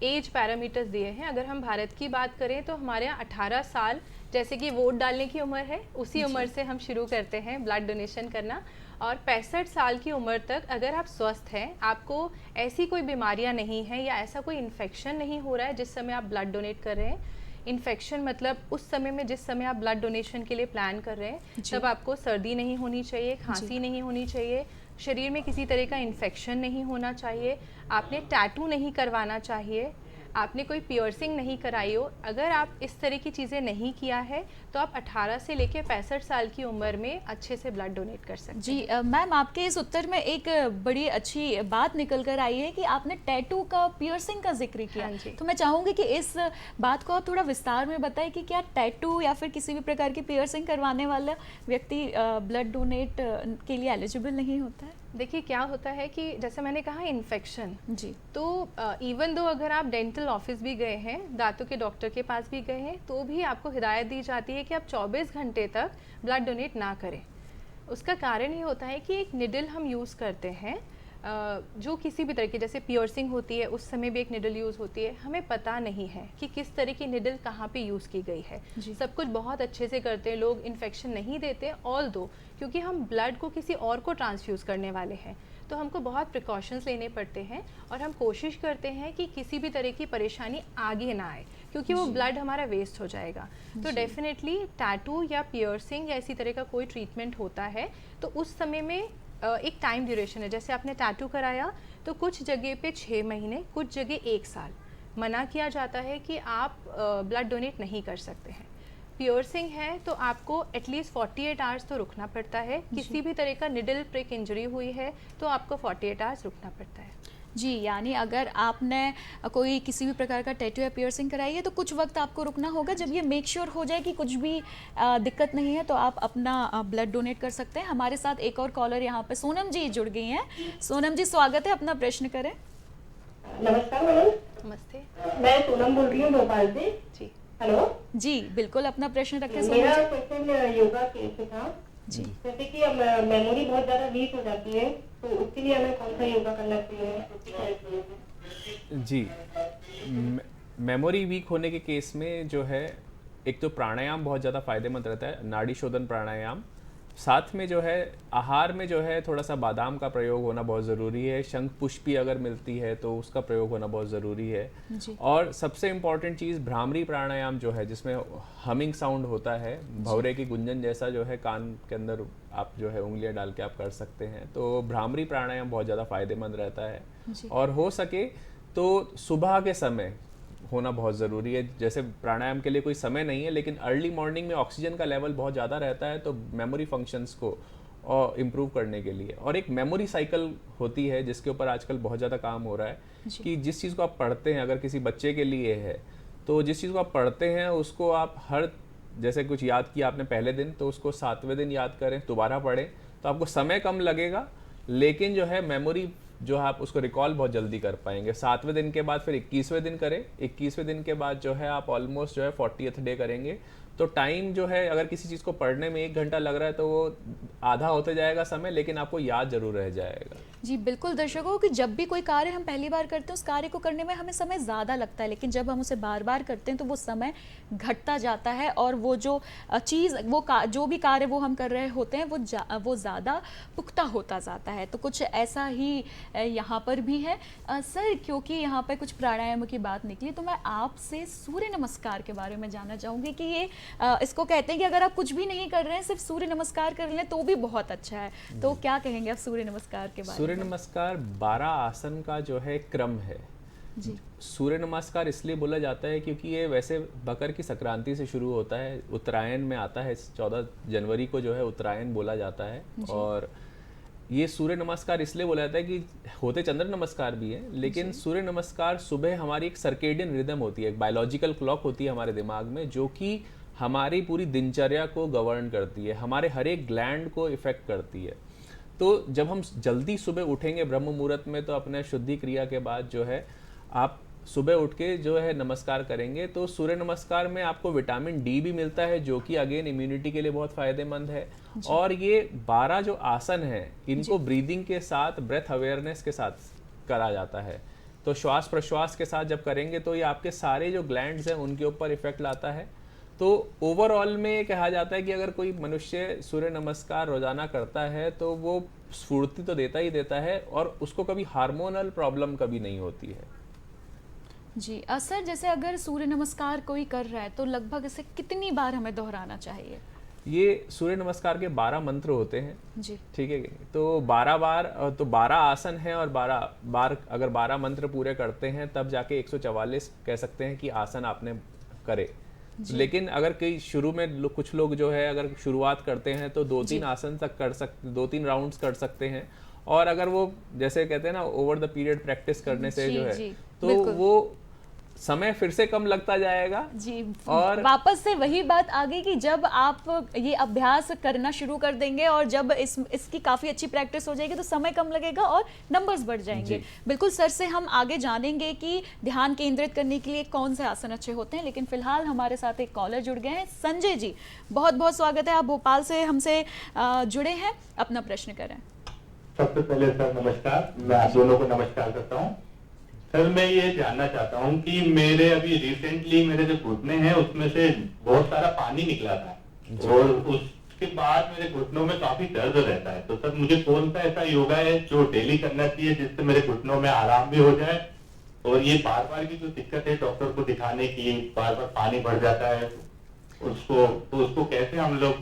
एज पैरामीटर्स दिए हैं। अगर हम भारत की बात करें तो हमारे यहाँ 18 साल जैसे कि वोट डालने की उम्र है, उसी उम्र से हम शुरू करते हैं ब्लड डोनेशन करना। और 65 साल की उम्र तक अगर आप स्वस्थ हैं, आपको ऐसी कोई बीमारियां नहीं हैं या ऐसा कोई इन्फेक्शन नहीं हो रहा है जिस समय आप ब्लड डोनेट कर रहे हैं। इन्फेक्शन मतलब उस समय में जिस समय आप ब्लड डोनेशन के लिए प्लान कर रहे हैं, तब आपको सर्दी नहीं होनी चाहिए, खांसी नहीं होनी चाहिए, शरीर में किसी तरह का इन्फेक्शन नहीं होना चाहिए, आपने टैटू नहीं करवाना चाहिए, आपने कोई पियर्सिंग नहीं कराई हो। अगर आप इस तरह की चीज़ें नहीं किया है तो आप 18 से लेकर 65 साल की उम्र में अच्छे से ब्लड डोनेट कर सकते हैं। जी मैम, आपके इस उत्तर में एक बड़ी अच्छी बात निकल कर आई है कि आपने टैटू का, पियर्सिंग का जिक्र किया। हाँ जी। तो मैं चाहूँगी कि इस बात को आप थोड़ा विस्तार में बताएं कि क्या टैटू या फिर किसी भी प्रकार की पियर्सिंग करवाने वाला व्यक्ति ब्लड डोनेट के लिए एलिजिबल नहीं होता है? देखिए, क्या होता है कि जैसे मैंने कहा इन्फेक्शन, जी, तो इवन दो अगर आप डेंटल ऑफिस भी गए हैं, दांतों के डॉक्टर के पास भी गए हैं, तो भी आपको हिदायत दी जाती है कि आप 24 घंटे तक ब्लड डोनेट ना करें। उसका कारण ये होता है कि एक निडल हम यूज़ करते हैं, जो किसी भी तरह की, जैसे पियर्सिंग होती है उस समय भी एक निडल यूज़ होती है, हमें पता नहीं है कि किस तरह की निडल कहाँ पे यूज़ की गई है। सब कुछ बहुत अच्छे से करते हैं लोग, इन्फेक्शन नहीं देते, ऑल दो क्योंकि हम ब्लड को किसी और को ट्रांसफ्यूज़ करने वाले हैं, तो हमको बहुत प्रिकॉशंस लेने पड़ते हैं और हम कोशिश करते हैं कि किसी भी तरह की परेशानी आगे ना आए, क्योंकि वो ब्लड हमारा वेस्ट हो जाएगा। तो डेफिनेटली टैटू या पियर्सिंग या इसी तरह का कोई ट्रीटमेंट होता है तो उस समय में एक टाइम ड्यूरेशन है। जैसे आपने टैटू कराया तो कुछ जगह पे 6 महीने, कुछ जगह 1 साल मना किया जाता है कि आप ब्लड डोनेट नहीं कर सकते हैं। पियर्सिंग है तो आपको एटलीस्ट 48 आवर्स तो रुकना पड़ता है। किसी भी तरह का निडल प्रिक इंजरी हुई है तो आपको 48 आवर्स रुकना पड़ता है। जी, यानी अगर आपने कोई किसी भी प्रकार का टैटू या पियर्सिंग कराई है तो कुछ वक्त आपको रुकना होगा। जब ये मेक श्योर हो जाए कि कुछ भी दिक्कत नहीं है तो आप अपना ब्लड डोनेट कर सकते हैं। हमारे साथ एक और कॉलर यहाँ पे सोनम जी जुड़ गई हैं। सोनम जी, स्वागत है, अपना प्रश्न करें। नमस्कार मैडम, नमस्ते मैं सोनम बोल रही हूँ भोपाल से। जी। हेलो जी बिल्कुल, अपना प्रश्न रखें सोनम मेरा जी। क्वेश्चन योगा से था। जी, जैसे कि अब मेमोरी बहुत ज्यादा वीक हो जाती है, तो उसके लिए हमें कौन सा योगा करना चाहिए? जी, मेमोरी वीक होने के केस में जो है, एक तो प्राणायाम बहुत ज़्यादा फायदेमंद रहता है, नाड़ी शोधन प्राणायाम। साथ में जो है आहार में जो है थोड़ा सा बादाम का प्रयोग होना बहुत ज़रूरी है। शंख पुष्पी अगर मिलती है तो उसका प्रयोग होना बहुत ज़रूरी है। जी। और सबसे इम्पॉर्टेंट चीज़ भ्रामरी प्राणायाम जो है, जिसमें हमिंग साउंड होता है, भंवरे की गुंजन जैसा जो है, कान के अंदर आप जो है उंगलियां डाल के आप कर सकते हैं। तो भ्रामरी प्राणायाम बहुत ज़्यादा फायदेमंद रहता है। जी। और हो सके तो सुबह के समय होना बहुत ज़रूरी है। जैसे प्राणायाम के लिए कोई समय नहीं है, लेकिन अर्ली मॉर्निंग में ऑक्सीजन का लेवल बहुत ज़्यादा रहता है, तो मेमोरी फंक्शंस को इम्प्रूव करने के लिए। और एक मेमोरी साइकिल होती है जिसके ऊपर आजकल बहुत ज़्यादा काम हो रहा है कि जिस चीज़ को आप पढ़ते हैं, अगर किसी बच्चे के लिए है तो जिस चीज़ को आप पढ़ते हैं उसको आप जैसे कुछ याद किया आपने पहले दिन, तो उसको 7वें दिन याद करें, दोबारा पढ़ें, तो आपको समय कम लगेगा, लेकिन जो है मेमोरी जो है आप उसको रिकॉल बहुत जल्दी कर पाएंगे। 7वें दिन के बाद फिर 21वें दिन करें, 21वें दिन के बाद जो है आप ऑलमोस्ट जो है 40th डे करेंगे। तो टाइम जो है, अगर किसी चीज़ को पढ़ने में 1 घंटा लग रहा है तो वो आधा होते जाएगा समय, लेकिन आपको याद जरूर रह जाएगा। जी बिल्कुल दर्शकों कि जब भी कोई कार्य हम पहली बार करते हैं उस कार्य को करने में हमें समय ज़्यादा लगता है, लेकिन जब हम उसे बार बार करते हैं तो वो समय घटता जाता है और वो जो चीज़ जो भी कार्य वो हम कर रहे होते हैं वो ज़्यादा पुख्ता होता जाता है। तो कुछ ऐसा ही यहाँ पर भी है। सर क्योंकि यहाँ पर कुछ प्राणायाम की बात निकली तो मैं आपसे सूर्य नमस्कार के बारे में जानना चाहूँगी कि ये इसको कहते हैं कि अगर आप कुछ भी नहीं कर रहे हैं सिर्फ सूर्य नमस्कार कर लें तो भी बहुत अच्छा है। तो क्या कहेंगे आप सूर्य नमस्कार के बारे में? सूर्य नमस्कार 12 आसन का जो है क्रम है जी। सूर्य नमस्कार इसलिए बोला जाता है क्योंकि ये वैसे मकर की संक्रांति से शुरू होता है, उत्तरायण में आता है, 14 जनवरी को जो है उत्तरायण बोला जाता है। और ये सूर्य नमस्कार इसलिए बोला जाता है कि होते चंद्र नमस्कार भी है, लेकिन सूर्य नमस्कार सुबह हमारी एक सर्केडियन रिदम होती है, एक बायोलॉजिकल क्लॉक होती है हमारे दिमाग में जो कि हमारी पूरी दिनचर्या को गवर्न करती है, हमारे हर एक ग्लैंड को इफेक्ट करती है। तो जब हम जल्दी सुबह उठेंगे ब्रह्म मुहूर्त में तो अपने शुद्धि क्रिया के बाद जो है आप सुबह उठ के जो है नमस्कार करेंगे तो सूर्य नमस्कार में आपको विटामिन डी भी मिलता है जो कि अगेन इम्यूनिटी के लिए बहुत फायदेमंद है। और ये 12 जो आसन है इनको ब्रीदिंग के साथ, ब्रेथ अवेयरनेस के साथ करा जाता है। तो श्वास प्रश्वास के साथ जब करेंगे तो ये आपके सारे जो ग्लैंड्स हैं उनके ऊपर इफेक्ट लाता है। तो ओवरऑल में कहा जाता है कि अगर कोई मनुष्य सूर्य नमस्कार रोजाना करता है तो वो स्फूर्ति तो देता ही देता है और उसको कभी हार्मोनल प्रॉब्लम कभी नहीं होती है। जी सर जैसे अगर सूर्य नमस्कार कोई कर रहा है तो लगभग इसे कितनी बार हमें दोहराना चाहिए? ये सूर्य नमस्कार के 12 मंत्र होते हैं जी। ठीक है, तो 12 बार, तो 12 आसन हैं और 12 बार अगर 12 मंत्र पूरे करते हैं तब जाके 144 कह सकते हैं कि आसन आपने करे। लेकिन अगर कई शुरू में कुछ लोग जो है अगर शुरुआत करते हैं तो 2-3 आसन तक कर सकते, 2-3 राउंड्स कर सकते हैं। और अगर वो जैसे कहते हैं ना ओवर द पीरियड प्रैक्टिस करने से जो है तो वो समय फिर से कम लगता जाएगा। जी। और वापस से वही बात आ गई कि जब आप ये अभ्यास करना शुरू कर देंगे और जब इसकी काफ़ी अच्छी प्रैक्टिस हो जाएगी तो समय कम लगेगा और नंबर्स बढ़ जाएंगे। बिल्कुल सर से हम आगे जानेंगे कि ध्यान केंद्रित करने के लिए कौन से आसन अच्छे होते हैं, लेकिन फिलहाल हमारे साथ एक कॉलर जुड़ गए हैं। संजय जी बहुत बहुत स्वागत है, आप भोपाल से हमसे जुड़े हैं, अपना प्रश्न करें। सबसे पहले सर नमस्कार, मैं आप दोनों को नमस्कार करता हूँ। सर मैं ये जानना चाहता हूँ कि मेरे अभी रिसेंटली मेरे जो घुटने हैं उसमें से बहुत सारा पानी निकला था और उसके बाद मेरे घुटनों में काफी दर्द रहता है। तो सर मुझे कौन सा ऐसा योगा है जो डेली करना चाहिए जिससे मेरे घुटनों में आराम भी हो जाए और ये बार बार की जो दिक्कत है डॉक्टर को दिखाने की, बार बार पानी बढ़ जाता है उसको कैसे हम लोग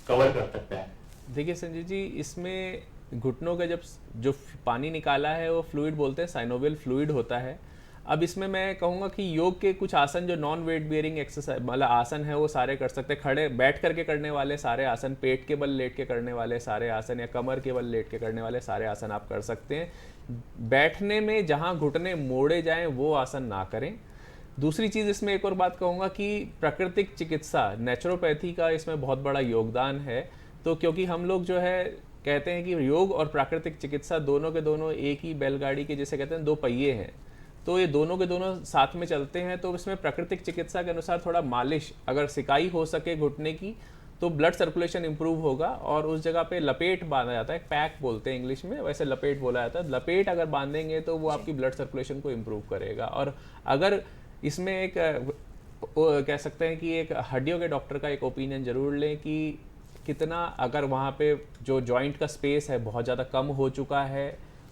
कवर कर सकते हैं? देखिए संजय जी, इसमें घुटनों का जब जो पानी निकाला है वो फ्लूइड बोलते हैं, साइनोवियल फ्लूइड होता है। अब इसमें मैं कहूँगा कि योग के कुछ आसन जो नॉन वेट बियरिंग एक्सरसाइज मतलब आसन है वो सारे कर सकते हैं। खड़े बैठ करके करने वाले सारे आसन, पेट के बल लेट के करने वाले सारे आसन या कमर के बल लेट के करने वाले सारे आसन आप कर सकते हैं। बैठने में जहाँ घुटने मोड़े जाएं वो आसन ना करें। दूसरी चीज़ इसमें एक और बात कहूँगा कि प्राकृतिक चिकित्सा, नेचुरोपैथी का इसमें बहुत बड़ा योगदान है। तो क्योंकि हम लोग जो है कहते हैं कि योग और प्राकृतिक चिकित्सा दोनों के दोनों एक ही बैलगाड़ी के जैसे कहते हैं 2 पहिए हैं, तो ये दोनों के दोनों साथ में चलते हैं। तो इसमें प्राकृतिक चिकित्सा के अनुसार थोड़ा मालिश अगर सिकाई हो सके घुटने की तो ब्लड सर्कुलेशन इंप्रूव होगा और उस जगह पे लपेट बांधा जाता है, पैक बोलते हैं इंग्लिश में, वैसे लपेट बोला जाता है। लपेट अगर बांधेंगे तो वो आपकी ब्लड सर्कुलेशन को इम्प्रूव करेगा। और अगर इसमें एक कह सकते हैं कि एक हड्डियों के डॉक्टर का एक ओपिनियन जरूर लें कि कितना अगर वहाँ पे जो जॉइंट का स्पेस है बहुत ज़्यादा कम हो चुका है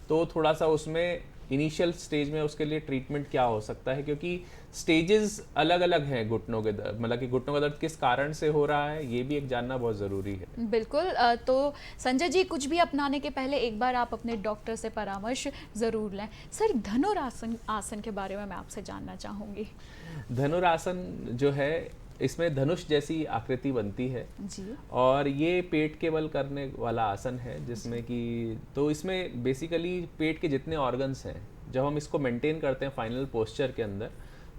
तो थोड़ा सा उसमें इनिशियल स्टेज में उसके लिए ट्रीटमेंट क्या हो सकता है, क्योंकि स्टेजेस अलग अलग हैं घुटनों के दर्द, मतलब कि घुटनों का दर्द किस कारण से हो रहा है ये भी एक जानना बहुत ज़रूरी है। बिल्कुल। तो संजय जी कुछ भी अपनाने के पहले एक बार आप अपने डॉक्टर से परामर्श ज़रूर लें। सर धनुरासन आसन के बारे में मैं आपसे जानना चाहूँगी। धनुरासन जो है इसमें धनुष जैसी आकृति बनती है जी। और ये पेट के बल करने वाला आसन है जिसमें कि तो इसमें बेसिकली पेट के जितने ऑर्गन्स हैं जब हम इसको मेंटेन करते हैं फाइनल पोस्चर के अंदर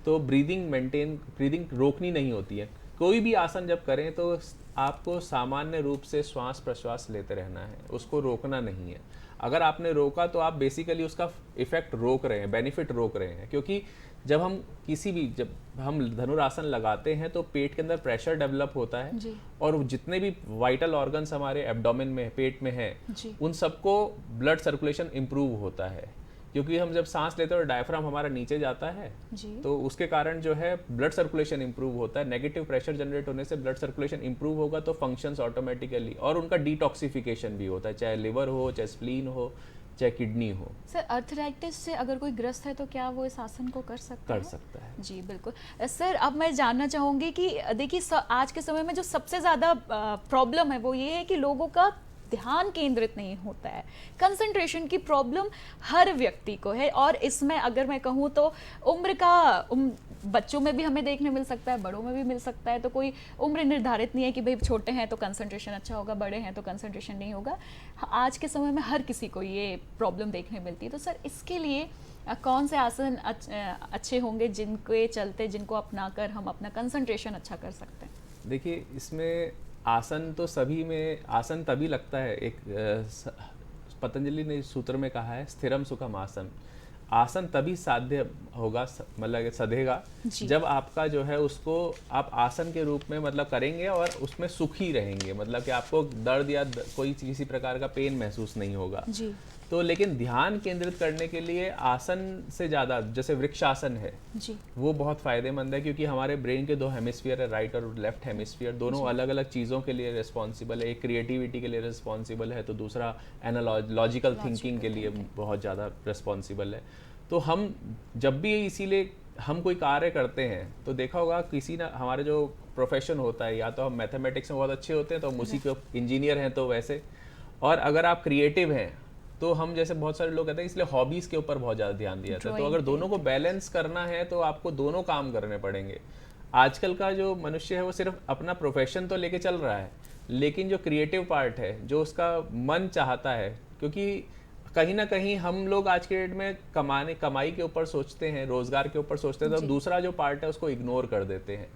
तो ब्रीदिंग रोकनी नहीं होती है। कोई भी आसन जब करें तो आपको सामान्य रूप से श्वास प्रश्वास लेते रहना है, उसको रोकना नहीं है। अगर आपने रोका तो आप बेसिकली उसका इफेक्ट रोक रहे हैं, बेनिफिट रोक रहे हैं, क्योंकि जब हम जब हम धनुरासन लगाते हैं तो पेट के अंदर प्रेशर डेवलप होता है जी। और जितने भी वाइटल ऑर्गन्स हमारे एब्डोमेन में पेट में हैं जी। उन सबको ब्लड सर्कुलेशन इम्प्रूव होता है, क्योंकि हम जब सांस लेते हैं और डायफ्राम हमारा नीचे जाता है जी। तो उसके कारण जो है ब्लड सर्कुलेशन इंप्रूव होता है। नेगेटिव प्रेशर जनरेट होने से ब्लड सर्कुलेशन इंप्रूव होगा तो फंक्शंस ऑटोमेटिकली, और उनका डिटॉक्सिफिकेशन भी होता है, चाहे लिवर हो, चाहे स्प्लीन हो, चाहे किडनी हो। सर अर्थराइटिस से अगर कोई ग्रस्त है तो क्या वो इस आसन को कर सकता है? कर सकता है। जी बिल्कुल। सर अब मैं जानना चाहूँगी कि देखिए आज के समय में जो सबसे ज़्यादा प्रॉब्लम है वो ये है कि लोगों का ध्यान केंद्रित नहीं होता है। कंसंट्रेशन की प्रॉब्लम हर व्यक्ति को है, और इसमें अगर मैं कहूँ तो उम्र का बच्चों में भी हमें देखने मिल सकता है, बड़ों में भी मिल सकता है। तो कोई उम्र निर्धारित नहीं है कि भाई छोटे हैं तो कंसंट्रेशन अच्छा होगा, बड़े हैं तो कंसंट्रेशन नहीं होगा। आज के समय में हर किसी को ये प्रॉब्लम देखने मिलती है। तो सर इसके लिए कौन से आसन अच्छे होंगे जिनके चलते, जिनको अपनाकर हम अपना कंसंट्रेशन अच्छा कर सकते हैं? देखिए इसमें आसन तो सभी में आसन तभी लगता है, एक पतंजलि ने इस सूत्र में कहा है स्थिरम सुखम आसन। आसन तभी साध्य होगा, मतलब सधेगा जब आपका जो है उसको आप आसन के रूप में मतलब करेंगे और उसमें सुखी रहेंगे, मतलब कि आपको दर्द या कोई किसी प्रकार का पेन महसूस नहीं होगा जी। तो लेकिन ध्यान केंद्रित करने के लिए आसन से ज़्यादा जैसे वृक्षासन है जी। वो वो बहुत फ़ायदेमंद है, क्योंकि हमारे ब्रेन के दो हेमिस्फीयर है, राइट और लेफ्ट हेमिस्फीयर, दोनों अलग अलग चीज़ों के लिए रिस्पॉन्सिबल है। एक क्रिएटिविटी के लिए रिस्पॉन्सिबल है तो दूसरा लॉजिकल थिंकिंग के लिए बहुत ज़्यादा रिस्पॉन्सिबल है। तो हम जब भी इसीलिए हम कोई कार्य करते हैं तो देखा होगा किसी ना हमारे जो प्रोफेशन होता है, या तो हम मैथमेटिक्स में बहुत अच्छे होते हैं तो हम उसी के इंजीनियर हैं तो वैसे, और अगर आप क्रिएटिव हैं तो हम जैसे बहुत सारे लोग कहते हैं इसलिए हॉबीज़ के ऊपर बहुत ज़्यादा ध्यान दिया जाता है। तो अगर दोनों को बैलेंस करना है तो आपको दोनों काम करने पड़ेंगे। आजकल का जो मनुष्य है वो सिर्फ अपना प्रोफेशन तो लेके चल रहा है, लेकिन जो क्रिएटिव पार्ट है, जो उसका मन चाहता है, क्योंकि कहीं ना कहीं हम लोग आज के डेट में कमाई के ऊपर सोचते हैं, रोजगार के ऊपर सोचते हैं, तो दूसरा जो पार्ट है उसको इग्नोर कर देते हैं,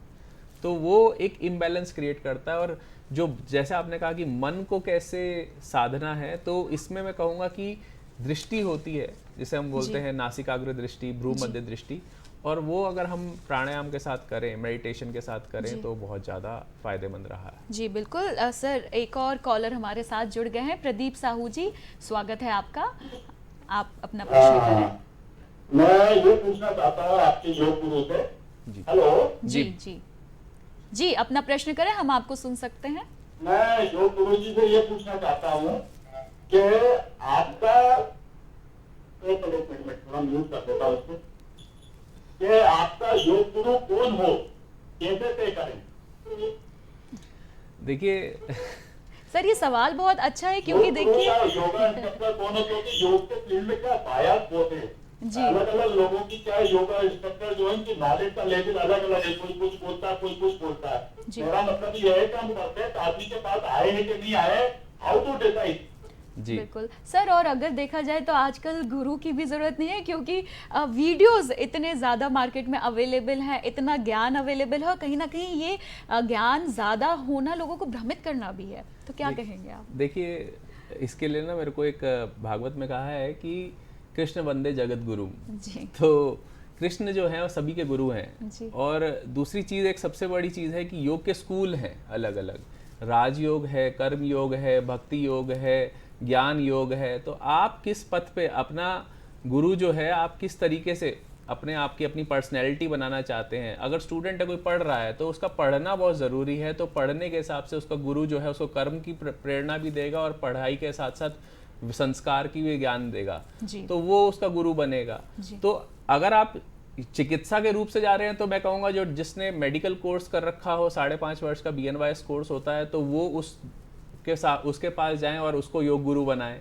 तो वो एक इम्बैलेंस क्रिएट करता है। और जो जैसे आपने कहा कि मन को कैसे साधना है, तो इसमें मैं कहूँगा कि दृष्टि होती है, जिसे हम बोलते हैं नासिकाग्र दृष्टि, भ्रू मध्य दृष्टि, और वो अगर हम प्राणायाम के साथ करें, मेडिटेशन के साथ करें तो बहुत ज़्यादा फायदेमंद रहा है। जी बिल्कुल। सर एक और कॉलर हमारे साथ जुड़ गए हैं, प्रदीप साहू जी, स्वागत है आपका, आप अपना प्रश्न करें। मैं ये पूछना चाहता हूँ आपके योग गुरु से। हेलो जी जी जी, अपना प्रश्न करें, हम आपको सुन सकते हैं। मैं योग गुरु जी से ये पूछना चाहता हूँ कि आपका एक मिनट थोड़ा म्यूट कर देता हूँ उसको, कि आपका योग गुरु कौन हो, कैसे तय करें? देखिए सर ये सवाल बहुत अच्छा है, क्योंकि देखिए योगा इंस्ट्रक्टर कौन हो, क्योंकि योग के फील्ड में क्या बायस होते हैं जी। अलग अलग लोगों की, क्या योगा इंस्ट्रक्टर जो है उनकी नॉलेज का लेवल अलग अलग है, कोई कुछ बोलता है, कोई कुछ बोलता है। मेरा मतलब ये है कि हम करते हैं, आदमी के पास आए हैं कि नहीं आए, हाउ टू डिसाइड। जी बिल्कुल सर, और अगर देखा जाए तो आजकल गुरु की भी ज़रूरत नहीं है, क्योंकि वीडियोस इतने ज़्यादा मार्केट में अवेलेबल हैं, इतना ज्ञान अवेलेबल है, और कहीं ना कहीं ये ज्ञान ज़्यादा होना लोगों को भ्रमित करना भी है। तो क्या कहेंगे आप? देखिए इसके लिए ना मेरे को एक भागवत में कहा है कि कृष्ण वंदे जगत गुरु, जी। तो कृष्ण जो है वो सभी के गुरु हैं। जी। और दूसरी चीज़, एक सबसे बड़ी चीज़ है कि योग के स्कूल हैं अलग अलग, राजयोग है, कर्म योग है, भक्ति योग है, ज्ञान योग है। तो आप किस पथ पे अपना गुरु जो है, आप किस तरीके से अपने आप की अपनी पर्सनैलिटी बनाना चाहते हैं। अगर स्टूडेंट है, कोई पढ़ रहा है, तो उसका पढ़ना बहुत ज़रूरी है, तो पढ़ने के हिसाब से उसका गुरु जो है उसको कर्म की प्रेरणा भी देगा और पढ़ाई के साथ साथ संस्कार की भी ज्ञान देगा, तो वो उसका गुरु बनेगा। तो अगर आप चिकित्सा के रूप से जा रहे हैं तो मैं कहूँगा जो जिसने मेडिकल कोर्स कर रखा हो, 5.5 वर्ष का BNYS कोर्स होता है, तो वो उसके पास जाएं और उसको योग गुरु बनाएं।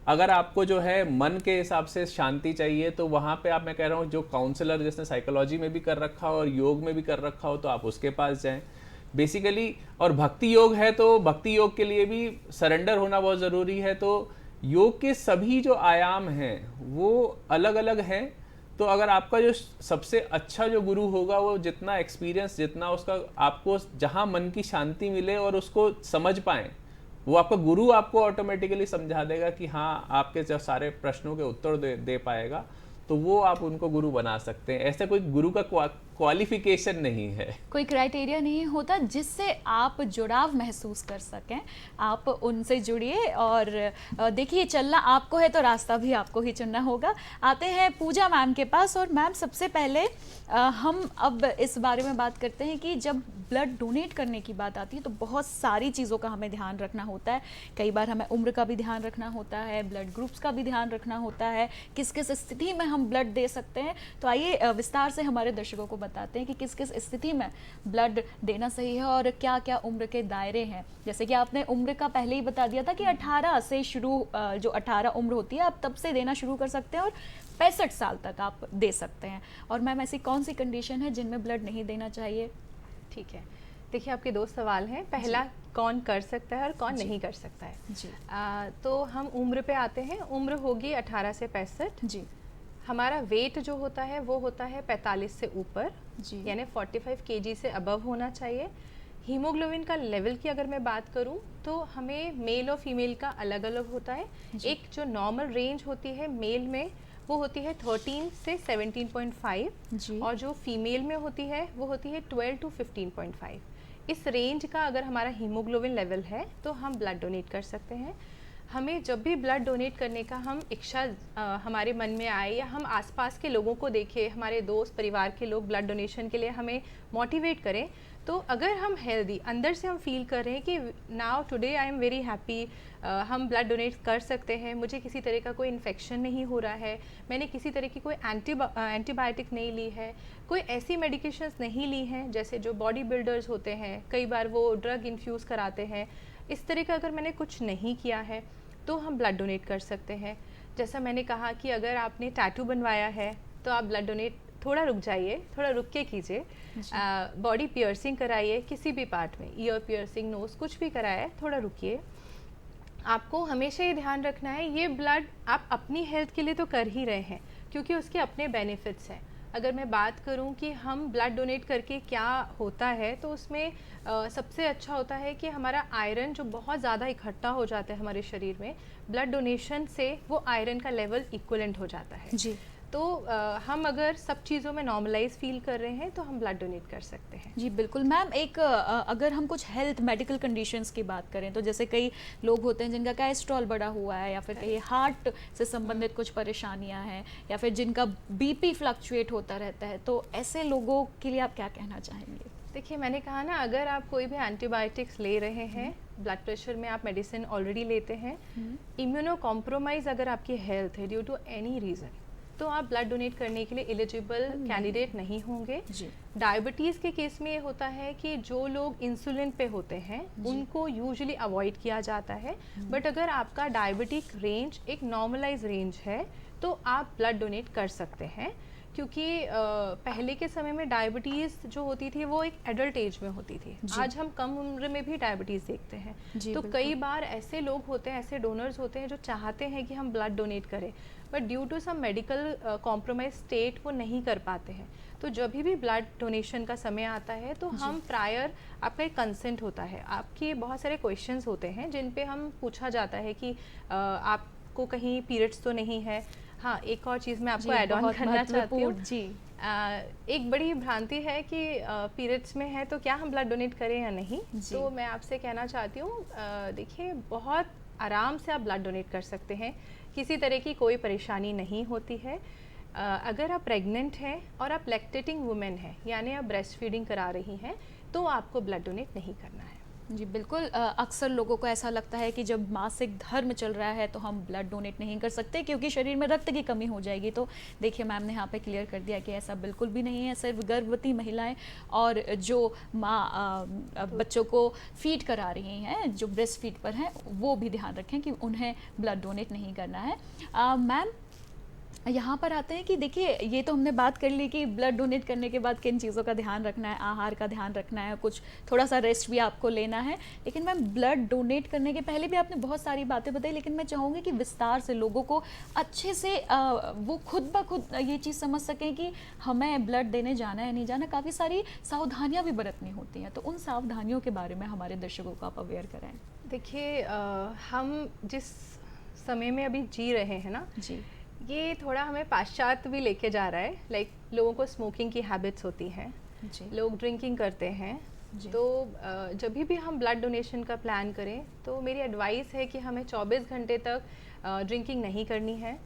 अगर आपको जो है मन के हिसाब से शांति चाहिए, तो वहाँ पे मैं कह रहा हूँ जो काउंसलर जिसने साइकोलॉजी में भी कर रखा हो और योग में भी कर रखा हो, तो आप उसके पास जाएं बेसिकली। और भक्ति योग है तो भक्ति योग के लिए भी सरेंडर होना बहुत ज़रूरी है। तो योग के सभी जो आयाम हैं वो अलग अलग हैं। तो अगर आपका जो सबसे अच्छा जो गुरु होगा, वो जितना एक्सपीरियंस, जितना उसका आपको जहाँ मन की शांति मिले और उसको समझ पाएँ, वो आपका गुरु आपको ऑटोमेटिकली समझा देगा कि हाँ, आपके जब सारे प्रश्नों के उत्तर दे पाएगा। तो वो आप उनको गुरु बना सकते हैं। ऐसा कोई गुरु का क्वालिफिकेशन नहीं है, कोई क्राइटेरिया नहीं होता जिससे आप जुड़ाव महसूस कर सकें। आप उनसे जुड़िए और देखिए चलना आपको है तो रास्ता भी आपको ही चुनना होगा। आते हैं पूजा मैम के पास। और मैम सबसे पहले हम अब इस बारे में बात करते हैं कि जब ब्लड डोनेट करने की बात आती है तो बहुत सारी चीज़ों का हमें ध्यान रखना होता है। कई बार हमें उम्र का भी ध्यान रखना होता है, ब्लड ग्रुप्स का भी ध्यान रखना होता है, किस किस स्थिति में हम ब्लड दे सकते हैं। तो आइए विस्तार से हमारे दर्शकों को बताते हैं कि किस किस स्थिति में ब्लड देना सही है और क्या क्या उम्र के दायरे हैं। जैसे कि आपने उम्र का पहले ही बता दिया था कि 18 से शुरू, जो 18 उम्र होती है आप तब से देना शुरू कर सकते हैं और 65 साल तक आप दे सकते हैं। और मैम ऐसी कौन सी कंडीशन है जिनमें ब्लड नहीं देना चाहिए? ठीक है, देखिए आपके 2 सवाल हैं। पहला कौन कर सकता है और कौन नहीं कर सकता है जी। तो हम उम्र पे आते हैं। उम्र होगी 18 से 65 जी हमारा वेट जो होता है वो होता है 45 से ऊपर, जी यानी 45 kg से अबव होना चाहिए। हीमोग्लोबिन का लेवल की अगर मैं बात करूं तो हमें मेल और फीमेल का अलग अलग होता है। एक जो नॉर्मल रेंज होती है मेल में वो होती है 13 से 17.5 जी और जो फीमेल में होती है वो होती है 12 टू 15.5। इस रेंज का अगर हमारा हीमोग्लोबिन लेवल है तो हम ब्लड डोनेट कर सकते हैं। हमें जब भी ब्लड डोनेट करने का हम इच्छा हमारे मन में आए या हम आसपास के लोगों को देखें, हमारे दोस्त परिवार के लोग ब्लड डोनेशन के लिए हमें मोटिवेट करें, तो अगर हम हेल्दी अंदर से हम फील कर रहे हैं कि now today I am very happy, हम ब्लड डोनेट कर सकते हैं, मुझे किसी तरह का कोई इन्फेक्शन नहीं हो रहा है, मैंने किसी तरह की कोई एंटीबायोटिक नहीं ली है, कोई ऐसी मेडिकेशंस नहीं ली हैं जैसे जो बॉडी बिल्डर्स होते हैं कई बार वो ड्रग इन्फ्यूज़ कराते हैं, इस तरह का अगर मैंने कुछ नहीं किया है तो हम ब्लड डोनेट कर सकते हैं। जैसा मैंने कहा कि अगर आपने टैटू बनवाया है तो आप ब्लड डोनेट थोड़ा रुक जाइए, थोड़ा रुक के कीजिए। बॉडी पियर्सिंग कराइए किसी भी पार्ट में, ईयर पियर्सिंग, नोज़, कुछ भी कराए, थोड़ा रुकिए। आपको हमेशा ये ध्यान रखना है ये ब्लड आप अपनी हेल्थ के लिए तो कर ही रहे हैं क्योंकि उसके अपने बेनिफिट्स हैं। अगर मैं बात करूं कि हम ब्लड डोनेट करके क्या होता है तो उसमें सबसे अच्छा होता है कि हमारा आयरन जो बहुत ज़्यादा इकट्ठा हो जाता है हमारे शरीर में, ब्लड डोनेशन से वो आयरन का लेवल इक्वलेंट हो जाता है। जी तो हम अगर सब चीज़ों में नॉर्मलाइज फील कर रहे हैं तो हम ब्लड डोनेट कर सकते हैं। जी बिल्कुल मैम। एक अगर हम कुछ हेल्थ मेडिकल कंडीशंस की बात करें तो जैसे कई लोग होते हैं जिनका कोलेस्ट्रॉल बढ़ा हुआ है या फिर कहीं हार्ट से संबंधित कुछ परेशानियां हैं या फिर जिनका बीपी फ्लक्चुएट होता रहता है, तो ऐसे लोगों के लिए आप क्या कहना चाहेंगे? देखिए मैंने कहा ना, अगर आप कोई भी एंटीबायोटिक्स ले रहे हैं, ब्लड प्रेशर में आप मेडिसिन ऑलरेडी लेते हैं, इम्यूनो कॉम्प्रोमाइज़ अगर आपकी हेल्थ है ड्यू टू एनी रीज़न, तो आप ब्लड डोनेट करने के लिए एलिजिबल कैंडिडेट नहीं होंगे। जी डायबिटीज़ के केस में ये होता है कि जो लोग इंसुलिन पे होते हैं उनको यूजुअली अवॉइड किया जाता है, बट अगर आपका डायबिटिक रेंज एक नॉर्मलाइज रेंज है तो आप ब्लड डोनेट कर सकते हैं। क्योंकि पहले के समय में डायबिटीज़ जो होती थी वो एक एडल्ट एज में होती थी, आज हम कम उम्र में भी डायबिटीज़ देखते हैं। तो कई बार ऐसे लोग होते हैं, ऐसे डोनर्स होते हैं जो चाहते हैं कि हम ब्लड डोनेट करें, but due to some medical compromise state वो नहीं कर पाते हैं। तो जब भी ब्लड डोनेशन का समय आता है तो हम प्रायर, आपका एक कंसेंट होता है, आपके बहुत सारे क्वेश्चंस होते हैं जिन पे हम पूछा जाता है कि आपको कहीं पीरियड्स तो नहीं है। हाँ, एक और चीज़ मैं आपको ऐड ऑन करना चाहती हूँ जी। एक बड़ी भ्रांति है कि पीरियड्स में है तो क्या हम ब्लड डोनेट करें या नहीं, तो मैं आपसे कहना चाहती हूँ देखिए बहुत आराम से आप ब्लड डोनेट कर सकते हैं, किसी तरह की कोई परेशानी नहीं होती है। अगर आप प्रेग्नेंट हैं और आप लैक्टेटिंग वुमेन हैं यानी आप ब्रेस्ट फीडिंग करा रही हैं तो आपको ब्लड डोनेट नहीं करना है। जी बिल्कुल। अक्सर लोगों को ऐसा लगता है कि जब मासिक धर्म चल रहा है तो हम ब्लड डोनेट नहीं कर सकते क्योंकि शरीर में रक्त की कमी हो जाएगी। तो देखिए मैम ने यहाँ पे क्लियर कर दिया कि ऐसा बिल्कुल भी नहीं है। सिर्फ गर्भवती महिलाएं और जो माँ बच्चों को फीड करा रही हैं, जो ब्रेस्ट फीड पर हैं, वो भी ध्यान रखें कि उन्हें ब्लड डोनेट नहीं करना है। मैम यहाँ पर आते हैं कि देखिए ये तो हमने बात कर ली कि ब्लड डोनेट करने के बाद किन चीज़ों का ध्यान रखना है, आहार का ध्यान रखना है, कुछ थोड़ा सा रेस्ट भी आपको लेना है। लेकिन मैम ब्लड डोनेट करने के पहले भी आपने बहुत सारी बातें बताई, लेकिन मैं चाहूँगी कि विस्तार से लोगों को अच्छे से वो खुद ब खुद ये चीज़ समझ सकें कि हमें ब्लड देने जाना है नहीं जाना। काफ़ी सारी सावधानियाँ भी बरतनी होती हैं, तो उन सावधानियों के बारे में हमारे दर्शकों को आप अवेयर कराएँ। देखिए हम जिस समय में अभी जी रहे हैं ना जी, ये थोड़ा हमें पाश्चात्य भी लेके जा रहा है। लाइक लोगों को स्मोकिंग की हैबिट्स होती हैं, जी लोग ड्रिंकिंग करते हैं। जी। तो जब भी हम ब्लड डोनेशन का प्लान करें तो मेरी एडवाइस है कि हमें 24 घंटे तक ड्रिंकिंग नहीं करनी है।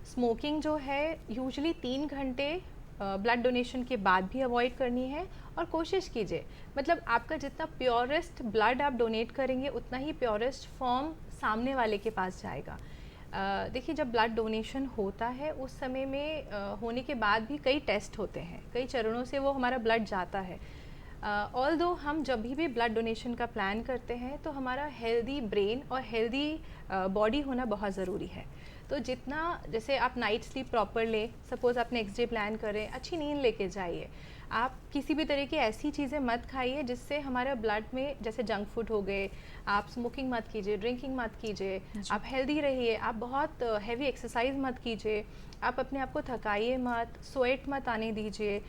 स्मोकिंग जो है यूजुअली 3 घंटे ब्लड डोनेशन के बाद भी अवॉइड करनी है। और कोशिश कीजिए, मतलब आपका जितना प्योरेस्ट ब्लड आप डोनेट करेंगे उतना ही प्योरेस्ट फॉर्म सामने वाले के पास जाएगा। देखिए, जब ब्लड डोनेशन होता है उस समय में होने के बाद भी कई टेस्ट होते हैं, कई चरणों से वो हमारा ब्लड जाता है। ऑल्दो हम जब भी ब्लड डोनेशन का प्लान करते हैं तो हमारा हेल्दी ब्रेन और हेल्दी बॉडी होना बहुत ज़रूरी है। तो जितना, जैसे आप नाइट स्लीप प्रॉपर लें, सपोज़ आप नेक्स्ट डे प्लान करें, अच्छी नींद लेके जाइए। आप किसी भी तरह की ऐसी चीज़ें मत खाइए जिससे हमारा ब्लड में, जैसे जंक फूड हो गए, आप स्मोकिंग मत कीजिए, ड्रिंकिंग मत कीजिए, आप हेल्दी रहिए, आप बहुत हैवी एक्सरसाइज मत कीजिए, आप अपने आप को थकाइए मत, स्वेट मत आने दीजिए,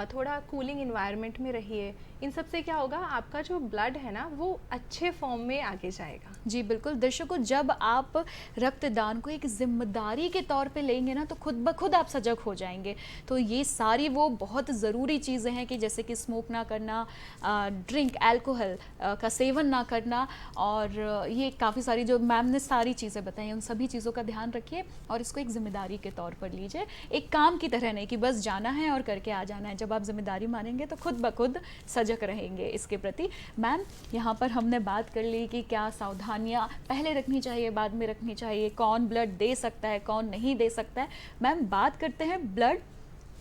थोड़ा कूलिंग इन्वायरमेंट में रहिए। इन सब से क्या होगा, आपका जो ब्लड है ना वो अच्छे फॉर्म में आगे जाएगा। जी बिल्कुल दर्शकों, जब आप रक्तदान को एक जिम्मेदारी के तौर पे लेंगे ना तो खुद ब खुद आप सजग हो जाएंगे। तो ये सारी वो बहुत ज़रूरी चीज़ें हैं कि जैसे कि स्मोक ना करना, ड्रिंक अल्कोहल का सेवन ना करना, और ये काफ़ी सारी जो मैम ने सारी चीज़ें बताई हैं उन सभी चीज़ों का ध्यान रखिए और इसको एक जिम्मेदारी के तौर पर लीजिए। एक काम की तरह नहीं कि बस जाना है और करके आ जाना है। जब आप जिम्मेदारी मानेंगे तो खुद ब खुद सजग रहेंगे इसके प्रति। मैम, यहाँ पर हमने बात कर ली कि क्या सावधानियाँ पहले रखनी चाहिए, बाद में रखनी चाहिए, कौन ब्लड दे सकता है, कौन नहीं दे सकता है। मैम, बात करते हैं ब्लड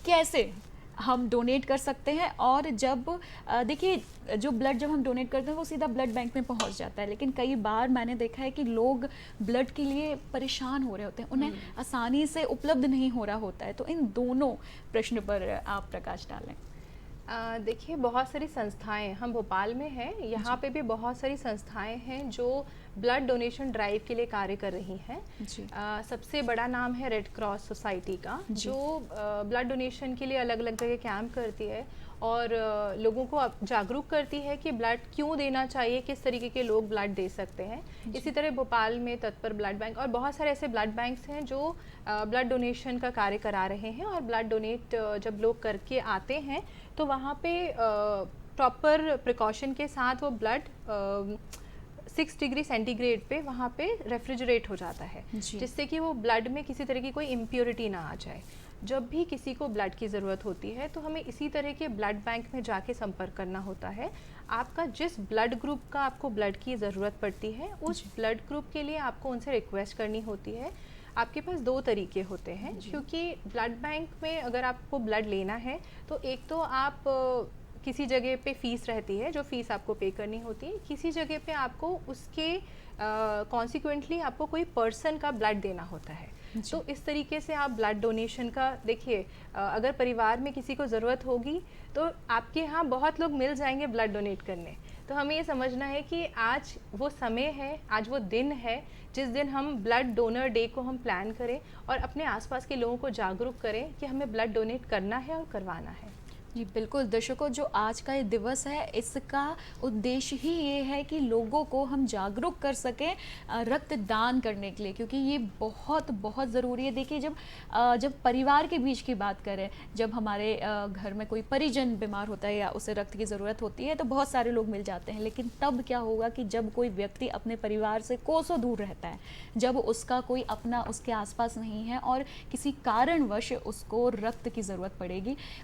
कैसे हम डोनेट कर सकते हैं। और जब देखिए, जो ब्लड जब हम डोनेट करते हैं वो सीधा ब्लड बैंक में पहुंच जाता है, लेकिन कई बार मैंने देखा है कि लोग ब्लड के लिए परेशान हो रहे होते हैं, उन्हें आसानी से उपलब्ध नहीं हो रहा होता है। तो इन दोनों प्रश्न पर आप प्रकाश डालें। देखिए, बहुत सारी संस्थाएं, हम भोपाल में हैं, यहाँ पे भी बहुत सारी संस्थाएं हैं जो ब्लड डोनेशन ड्राइव के लिए कार्य कर रही हैं। सबसे बड़ा नाम है रेड क्रॉस सोसाइटी का, जो ब्लड डोनेशन के लिए अलग अलग जगह कैंप करती है और लोगों को जागरूक करती है कि ब्लड क्यों देना चाहिए, किस तरीके के लोग ब्लड दे सकते हैं। इसी तरह भोपाल में तत्पर ब्लड बैंक और बहुत सारे ऐसे ब्लड बैंक्स हैं जो ब्लड डोनेशन का कार्य करा रहे हैं। और ब्लड डोनेट जब लोग करके आते हैं तो वहाँ पे प्रॉपर प्रिकॉशन के साथ वो ब्लड 6 डिग्री सेंटीग्रेड पे वहाँ पे रेफ्रिजरेट हो जाता है, जिससे कि वो ब्लड में किसी तरह की कोई इम्प्योरिटी ना आ जाए। जब भी किसी को ब्लड की ज़रूरत होती है तो हमें इसी तरह के ब्लड बैंक में जाके संपर्क करना होता है। आपका जिस ब्लड ग्रुप का आपको ब्लड की ज़रूरत पड़ती है, उस ब्लड ग्रुप के लिए आपको उनसे रिक्वेस्ट करनी होती है। आपके पास 2 तरीके होते हैं, क्योंकि ब्लड बैंक में अगर आपको ब्लड लेना है तो एक तो आप किसी जगह पे फ़ीस रहती है, जो फ़ीस आपको पे करनी होती है, किसी जगह पे आपको उसके कॉन्सिक्वेंटली आपको कोई पर्सन का ब्लड देना होता है। तो इस तरीके से आप ब्लड डोनेशन का देखिए, अगर परिवार में किसी को ज़रूरत होगी तो आपके यहाँ बहुत लोग मिल जाएंगे ब्लड डोनेट करने। तो हमें ये समझना है कि आज वो समय है, आज वो दिन है जिस दिन हम ब्लड डोनर डे को हम प्लान करें और अपने आसपास के लोगों को जागरूक करें कि हमें ब्लड डोनेट करना है और करवाना है। जी बिल्कुल दर्शकों, जो आज का ये दिवस है इसका उद्देश्य ही ये है कि लोगों को हम जागरूक कर सकें रक्तदान करने के लिए, क्योंकि ये बहुत बहुत ज़रूरी है। देखिए, जब परिवार के बीच की बात करें, जब हमारे घर में कोई परिजन बीमार होता है या उसे रक्त की ज़रूरत होती है तो बहुत सारे लोग मिल जाते हैं। लेकिन तब क्या होगा कि जब कोई व्यक्ति अपने परिवार से कोसों दूर रहता है, जब उसका कोई अपना उसके आसपास नहीं है और किसी कारणवश उसको रक्त की ज़रूरत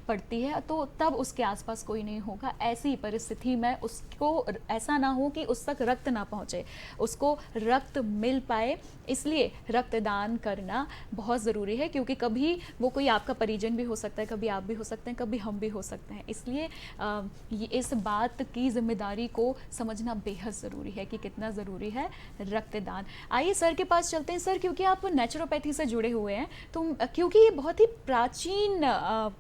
पड़ती है, तो तब उसके आसपास कोई नहीं होगा। ऐसी परिस्थिति में उसको ऐसा ना हो कि उस तक रक्त ना पहुंचे, उसको रक्त मिल पाए। इसलिए रक्तदान करना बहुत ज़रूरी है, क्योंकि कभी वो कोई आपका परिजन भी हो सकता है, कभी आप भी हो सकते हैं, कभी हम भी हो सकते हैं। इसलिए इस बात की जिम्मेदारी को समझना बेहद ज़रूरी है कि कितना ज़रूरी है रक्तदान। आइए सर के पास चलते हैं। सर, क्योंकि आप नेचुरोपैथी से जुड़े हुए हैं, तो क्योंकि ये बहुत ही प्राचीन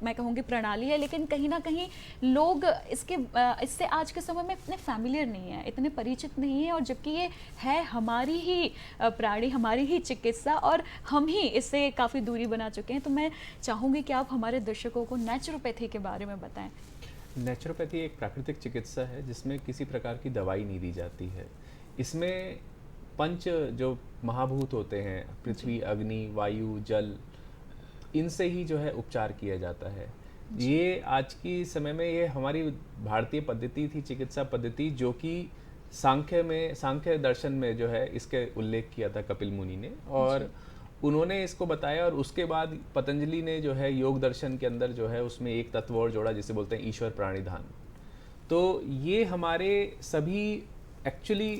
मैं कहूँगी प्रणाली है, लेकिन कहीं ना कहीं लोग इससे आज के समय में इतने फैमिलियर नहीं है, इतने परिचित नहीं है, और जबकि ये है हमारी ही प्राणी, हमारी ही चिकित्सा, और हम ही इससे काफ़ी दूरी बना चुके हैं। तो मैं चाहूँगी कि आप हमारे दर्शकों को नेचुरोपैथी के बारे में बताएं। नेचुरोपैथी एक प्राकृतिक चिकित्सा है जिसमें किसी प्रकार की दवाई नहीं दी जाती है। इसमें पंच जो महाभूत होते हैं, पृथ्वी, अग्नि, वायु, जल इनसे ही जो है उपचार किया जाता है। ये आज की समय में ये हमारी भारतीय पद्धति थी, चिकित्सा पद्धति, जो कि सांख्य दर्शन में जो है इसके उल्लेख किया था कपिल मुनि ने, और उन्होंने इसको बताया। और उसके बाद पतंजलि ने जो है योग दर्शन के अंदर जो है उसमें एक तत्व और जोड़ा, जिसे बोलते हैं ईश्वर प्राणिधान। तो ये हमारे सभी एक्चुअली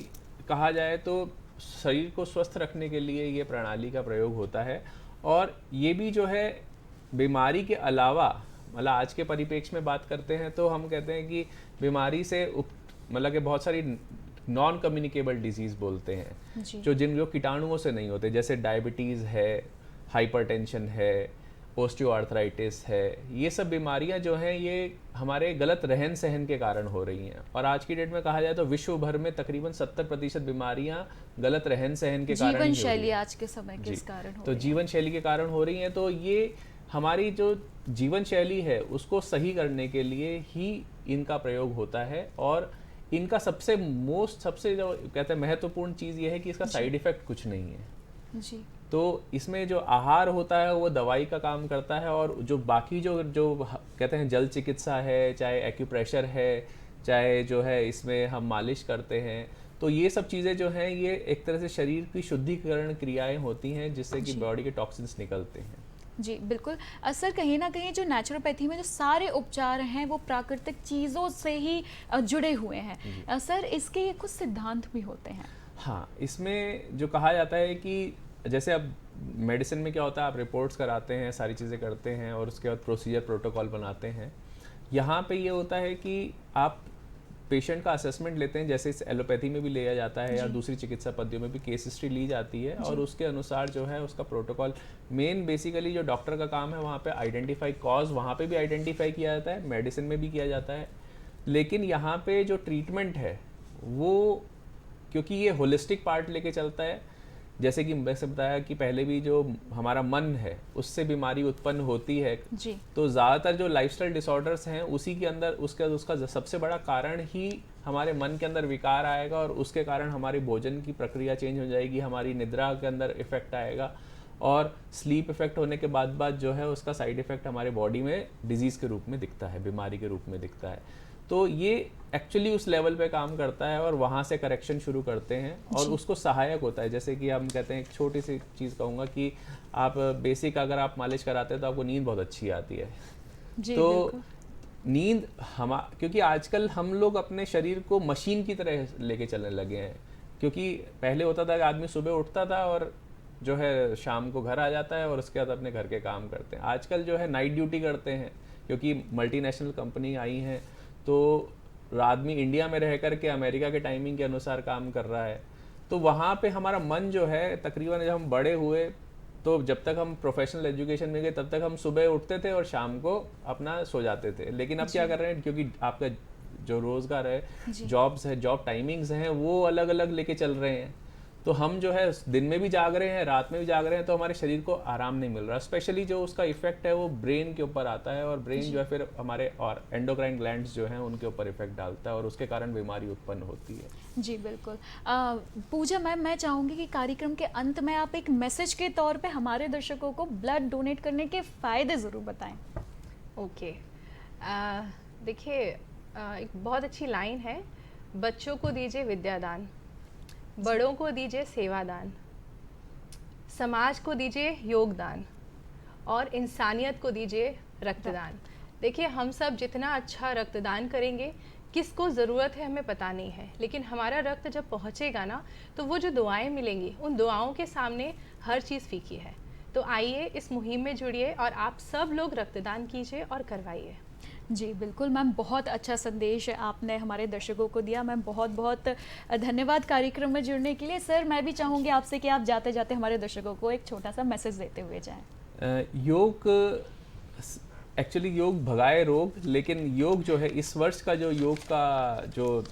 कहा जाए तो शरीर को स्वस्थ रखने के लिए ये प्रणाली का प्रयोग होता है। और ये भी जो है बीमारी के अलावा, मतलब आज के परिप्रेक्ष्य में बात करते हैं तो हम कहते हैं कि बीमारी से मतलब कि बहुत सारी नॉन कम्युनिकेबल डिजीज़ बोलते हैं, जो कीटाणुओं से नहीं होते, जैसे डायबिटीज़ है, हाइपरटेंशन है, ओस्टियोआर्थराइटिस है। ये सब बीमारियां जो हैं ये हमारे गलत रहन सहन के कारण हो रही हैं। और आज की डेट में कहा जाए तो विश्व भर में तकरीबन 70% बीमारियां गलत रहन सहन के कारण ही हो रही हैं। जीवन शैली आज के समय के इस कारण हो तो रही है। जीवन शैली के कारण हो रही हैं। तो ये हमारी जो जीवन शैली है उसको सही करने के लिए ही इनका प्रयोग होता है। और इनका सबसे जो कहते हैं महत्वपूर्ण चीज़ ये है कि इसका साइड इफ़ेक्ट कुछ नहीं है जी। तो इसमें जो आहार होता है वो दवाई का काम करता है। और जो बाकी जो कहते हैं जल चिकित्सा है, चाहे एक्यूप्रेशर है, चाहे जो है इसमें हम मालिश करते हैं, तो ये सब चीज़ें जो हैं ये एक तरह से शरीर की शुद्धिकरण क्रियाएं होती हैं जिससे कि बॉडी के टॉक्सिन्स निकलते हैं। जी बिल्कुल। सर कहीं ना कहीं जो नेचुरोपैथी में जो सारे उपचार हैं वो प्राकृतिक चीज़ों से ही जुड़े हुए हैं। सर इसके कुछ सिद्धांत भी होते हैं। हाँ, इसमें जो कहा जाता है कि जैसे अब मेडिसिन में क्या होता है, आप रिपोर्ट्स कराते हैं, सारी चीज़ें करते हैं और उसके बाद प्रोसीजर प्रोटोकॉल बनाते हैं। यहाँ पे ये होता है कि आप पेशेंट का असेसमेंट लेते हैं, जैसे इस एलोपैथी में भी लिया जाता है या दूसरी चिकित्सा पद्धतियों में भी केस हिस्ट्री ली जाती है और उसके अनुसार जो है उसका प्रोटोकॉल, मेन बेसिकली जो डॉक्टर का काम है वहाँ पे आइडेंटिफाई कॉज, वहाँ पे भी आइडेंटिफाई किया जाता है, मेडिसिन में भी किया जाता है। लेकिन यहाँ पे जो ट्रीटमेंट है वो, क्योंकि ये होलिस्टिक पार्ट लेके चलता है, जैसे कि वैसे बताया कि पहले भी जो हमारा मन है उससे बीमारी उत्पन्न होती है जी। तो ज़्यादातर जो लाइफस्टाइल डिसऑर्डर्स हैं उसी के अंदर उसका सबसे बड़ा कारण ही हमारे मन के अंदर विकार आएगा और उसके कारण हमारी भोजन की प्रक्रिया चेंज हो जाएगी, हमारी निद्रा के अंदर इफेक्ट आएगा और स्लीप इफेक्ट होने के बाद जो है उसका साइड इफेक्ट हमारे बॉडी में डिजीज़ के रूप में दिखता है, बीमारी के रूप में दिखता है। तो ये एक्चुअली उस लेवल पे काम करता है और वहाँ से करेक्शन शुरू करते हैं और उसको सहायक होता है। जैसे कि हम कहते हैं, एक छोटी सी चीज़ कहूँगा कि आप बेसिक अगर आप मालिश कराते हैं तो आपको नींद बहुत अच्छी आती है। तो नींद क्योंकि आजकल हम लोग अपने शरीर को मशीन की तरह लेके चलने लगे हैं। क्योंकि पहले होता था कि आदमी सुबह उठता था और जो है शाम को घर आ जाता है और उसके बाद अपने घर के काम करते हैं। आजकल जो है नाइट ड्यूटी करते हैं क्योंकि मल्टीनेशनल कंपनी आई हैं, तो आदमी इंडिया में रह कर के अमेरिका के टाइमिंग के अनुसार काम कर रहा है। तो वहाँ पे हमारा मन जो है, तकरीबन जब हम बड़े हुए तो जब तक हम प्रोफेशनल एजुकेशन में गए तब तक हम सुबह उठते थे और शाम को अपना सो जाते थे। लेकिन अब क्या कर रहे हैं, क्योंकि आपका जो रोज़गार है, जॉब्स है, जॉब टाइमिंग्स हैं, वो अलग अलग लेके चल रहे हैं। तो हम जो है दिन में भी जाग रहे हैं, रात में भी जाग रहे हैं, तो हमारे शरीर को आराम नहीं मिल रहा। स्पेशली जो उसका इफेक्ट है वो ब्रेन के ऊपर आता है और ब्रेन जो है फिर हमारे और एंडोक्राइन ग्लैंड्स जो हैं उनके ऊपर इफेक्ट डालता है और उसके कारण बीमारी उत्पन्न होती है। जी बिल्कुल। पूजा मैम, मैं चाहूँगी कि कार्यक्रम के अंत में आप एक मैसेज के तौर पे हमारे दर्शकों को ब्लड डोनेट करने के फ़ायदे ज़रूर बताएं। ओके, देखिए एक बहुत अच्छी लाइन है, बच्चों को दीजिए विद्यादान, बड़ों को दीजिए सेवादान, समाज को दीजिए योगदान और इंसानियत को दीजिए रक्तदान। देखिए हम सब जितना अच्छा रक्तदान करेंगे, किसको ज़रूरत है हमें पता नहीं है, लेकिन हमारा रक्त जब पहुंचेगा ना तो वो जो दुआएं मिलेंगी, उन दुआओं के सामने हर चीज़ फीकी है। तो आइए इस मुहिम में जुड़िए और आप सब लोग रक्तदान कीजिए और करवाइए। जी बिल्कुल मैम, बहुत अच्छा संदेश आपने हमारे दर्शकों को दिया। मैम बहुत बहुत धन्यवाद कार्यक्रम में जुड़ने के लिए। सर मैं भी चाहूँगी आपसे कि आप जाते जाते हमारे दर्शकों को एक छोटा सा मैसेज देते हुए जाएं। योग एक्चुअली योग भगाए रोग, लेकिन योग जो है इस वर्ष का जो योग का जो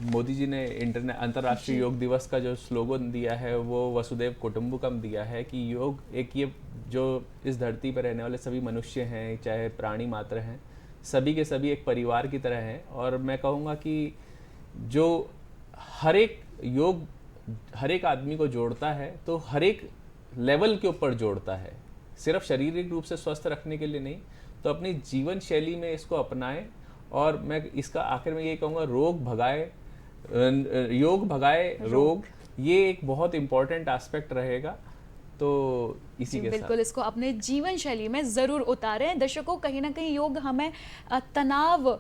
मोदी जी ने अंतर्राष्ट्रीय योग दिवस का जो स्लोगन दिया है वो वसुदेव कुटुंबकम दिया है कि योग एक ये जो इस धरती पर रहने वाले सभी मनुष्य हैं, चाहे प्राणी मात्र हैं, सभी के सभी एक परिवार की तरह हैं। और मैं कहूँगा कि जो हर एक योग हर एक आदमी को जोड़ता है, तो हर एक लेवल के ऊपर जोड़ता है। सिर्फ शारीरिक रूप से स्वस्थ रखने के लिए नहीं, तो अपनी जीवन शैली में इसको अपनाएं। और मैं इसका आखिर में ये कहूँगा, योग भगाए रोग, ये एक बहुत इम्पोर्टेंट एस्पेक्ट रहेगा। तो इसी के बिल्कुल इसको अपने जीवन शैली में ज़रूर उतारें। दर्शकों, कहीं ना कहीं योग हमें तनाव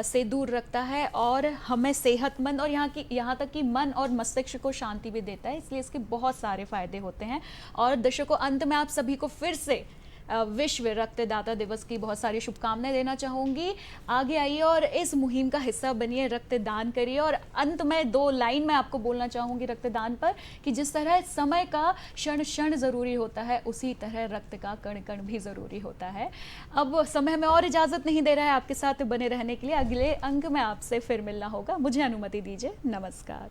से दूर रखता है और हमें सेहतमंद और यहाँ तक कि मन और मस्तिष्क को शांति भी देता है, इसलिए इसके बहुत सारे फायदे होते हैं। और दर्शकों, अंत में आप सभी को फिर से विश्व रक्तदाता दिवस की बहुत सारी शुभकामनाएं देना चाहूँगी। आगे आइए और इस मुहिम का हिस्सा बनिए, रक्तदान करिए। और अंत में 2 लाइन मैं आपको बोलना चाहूँगी रक्तदान पर, कि जिस तरह समय का क्षण क्षण ज़रूरी होता है, उसी तरह रक्त का कण कण भी ज़रूरी होता है। अब समय में और इजाज़त नहीं दे रहा है आपके साथ बने रहने के लिए। अगले अंक में आपसे फिर मिलना होगा, मुझे अनुमति दीजिए। नमस्कार।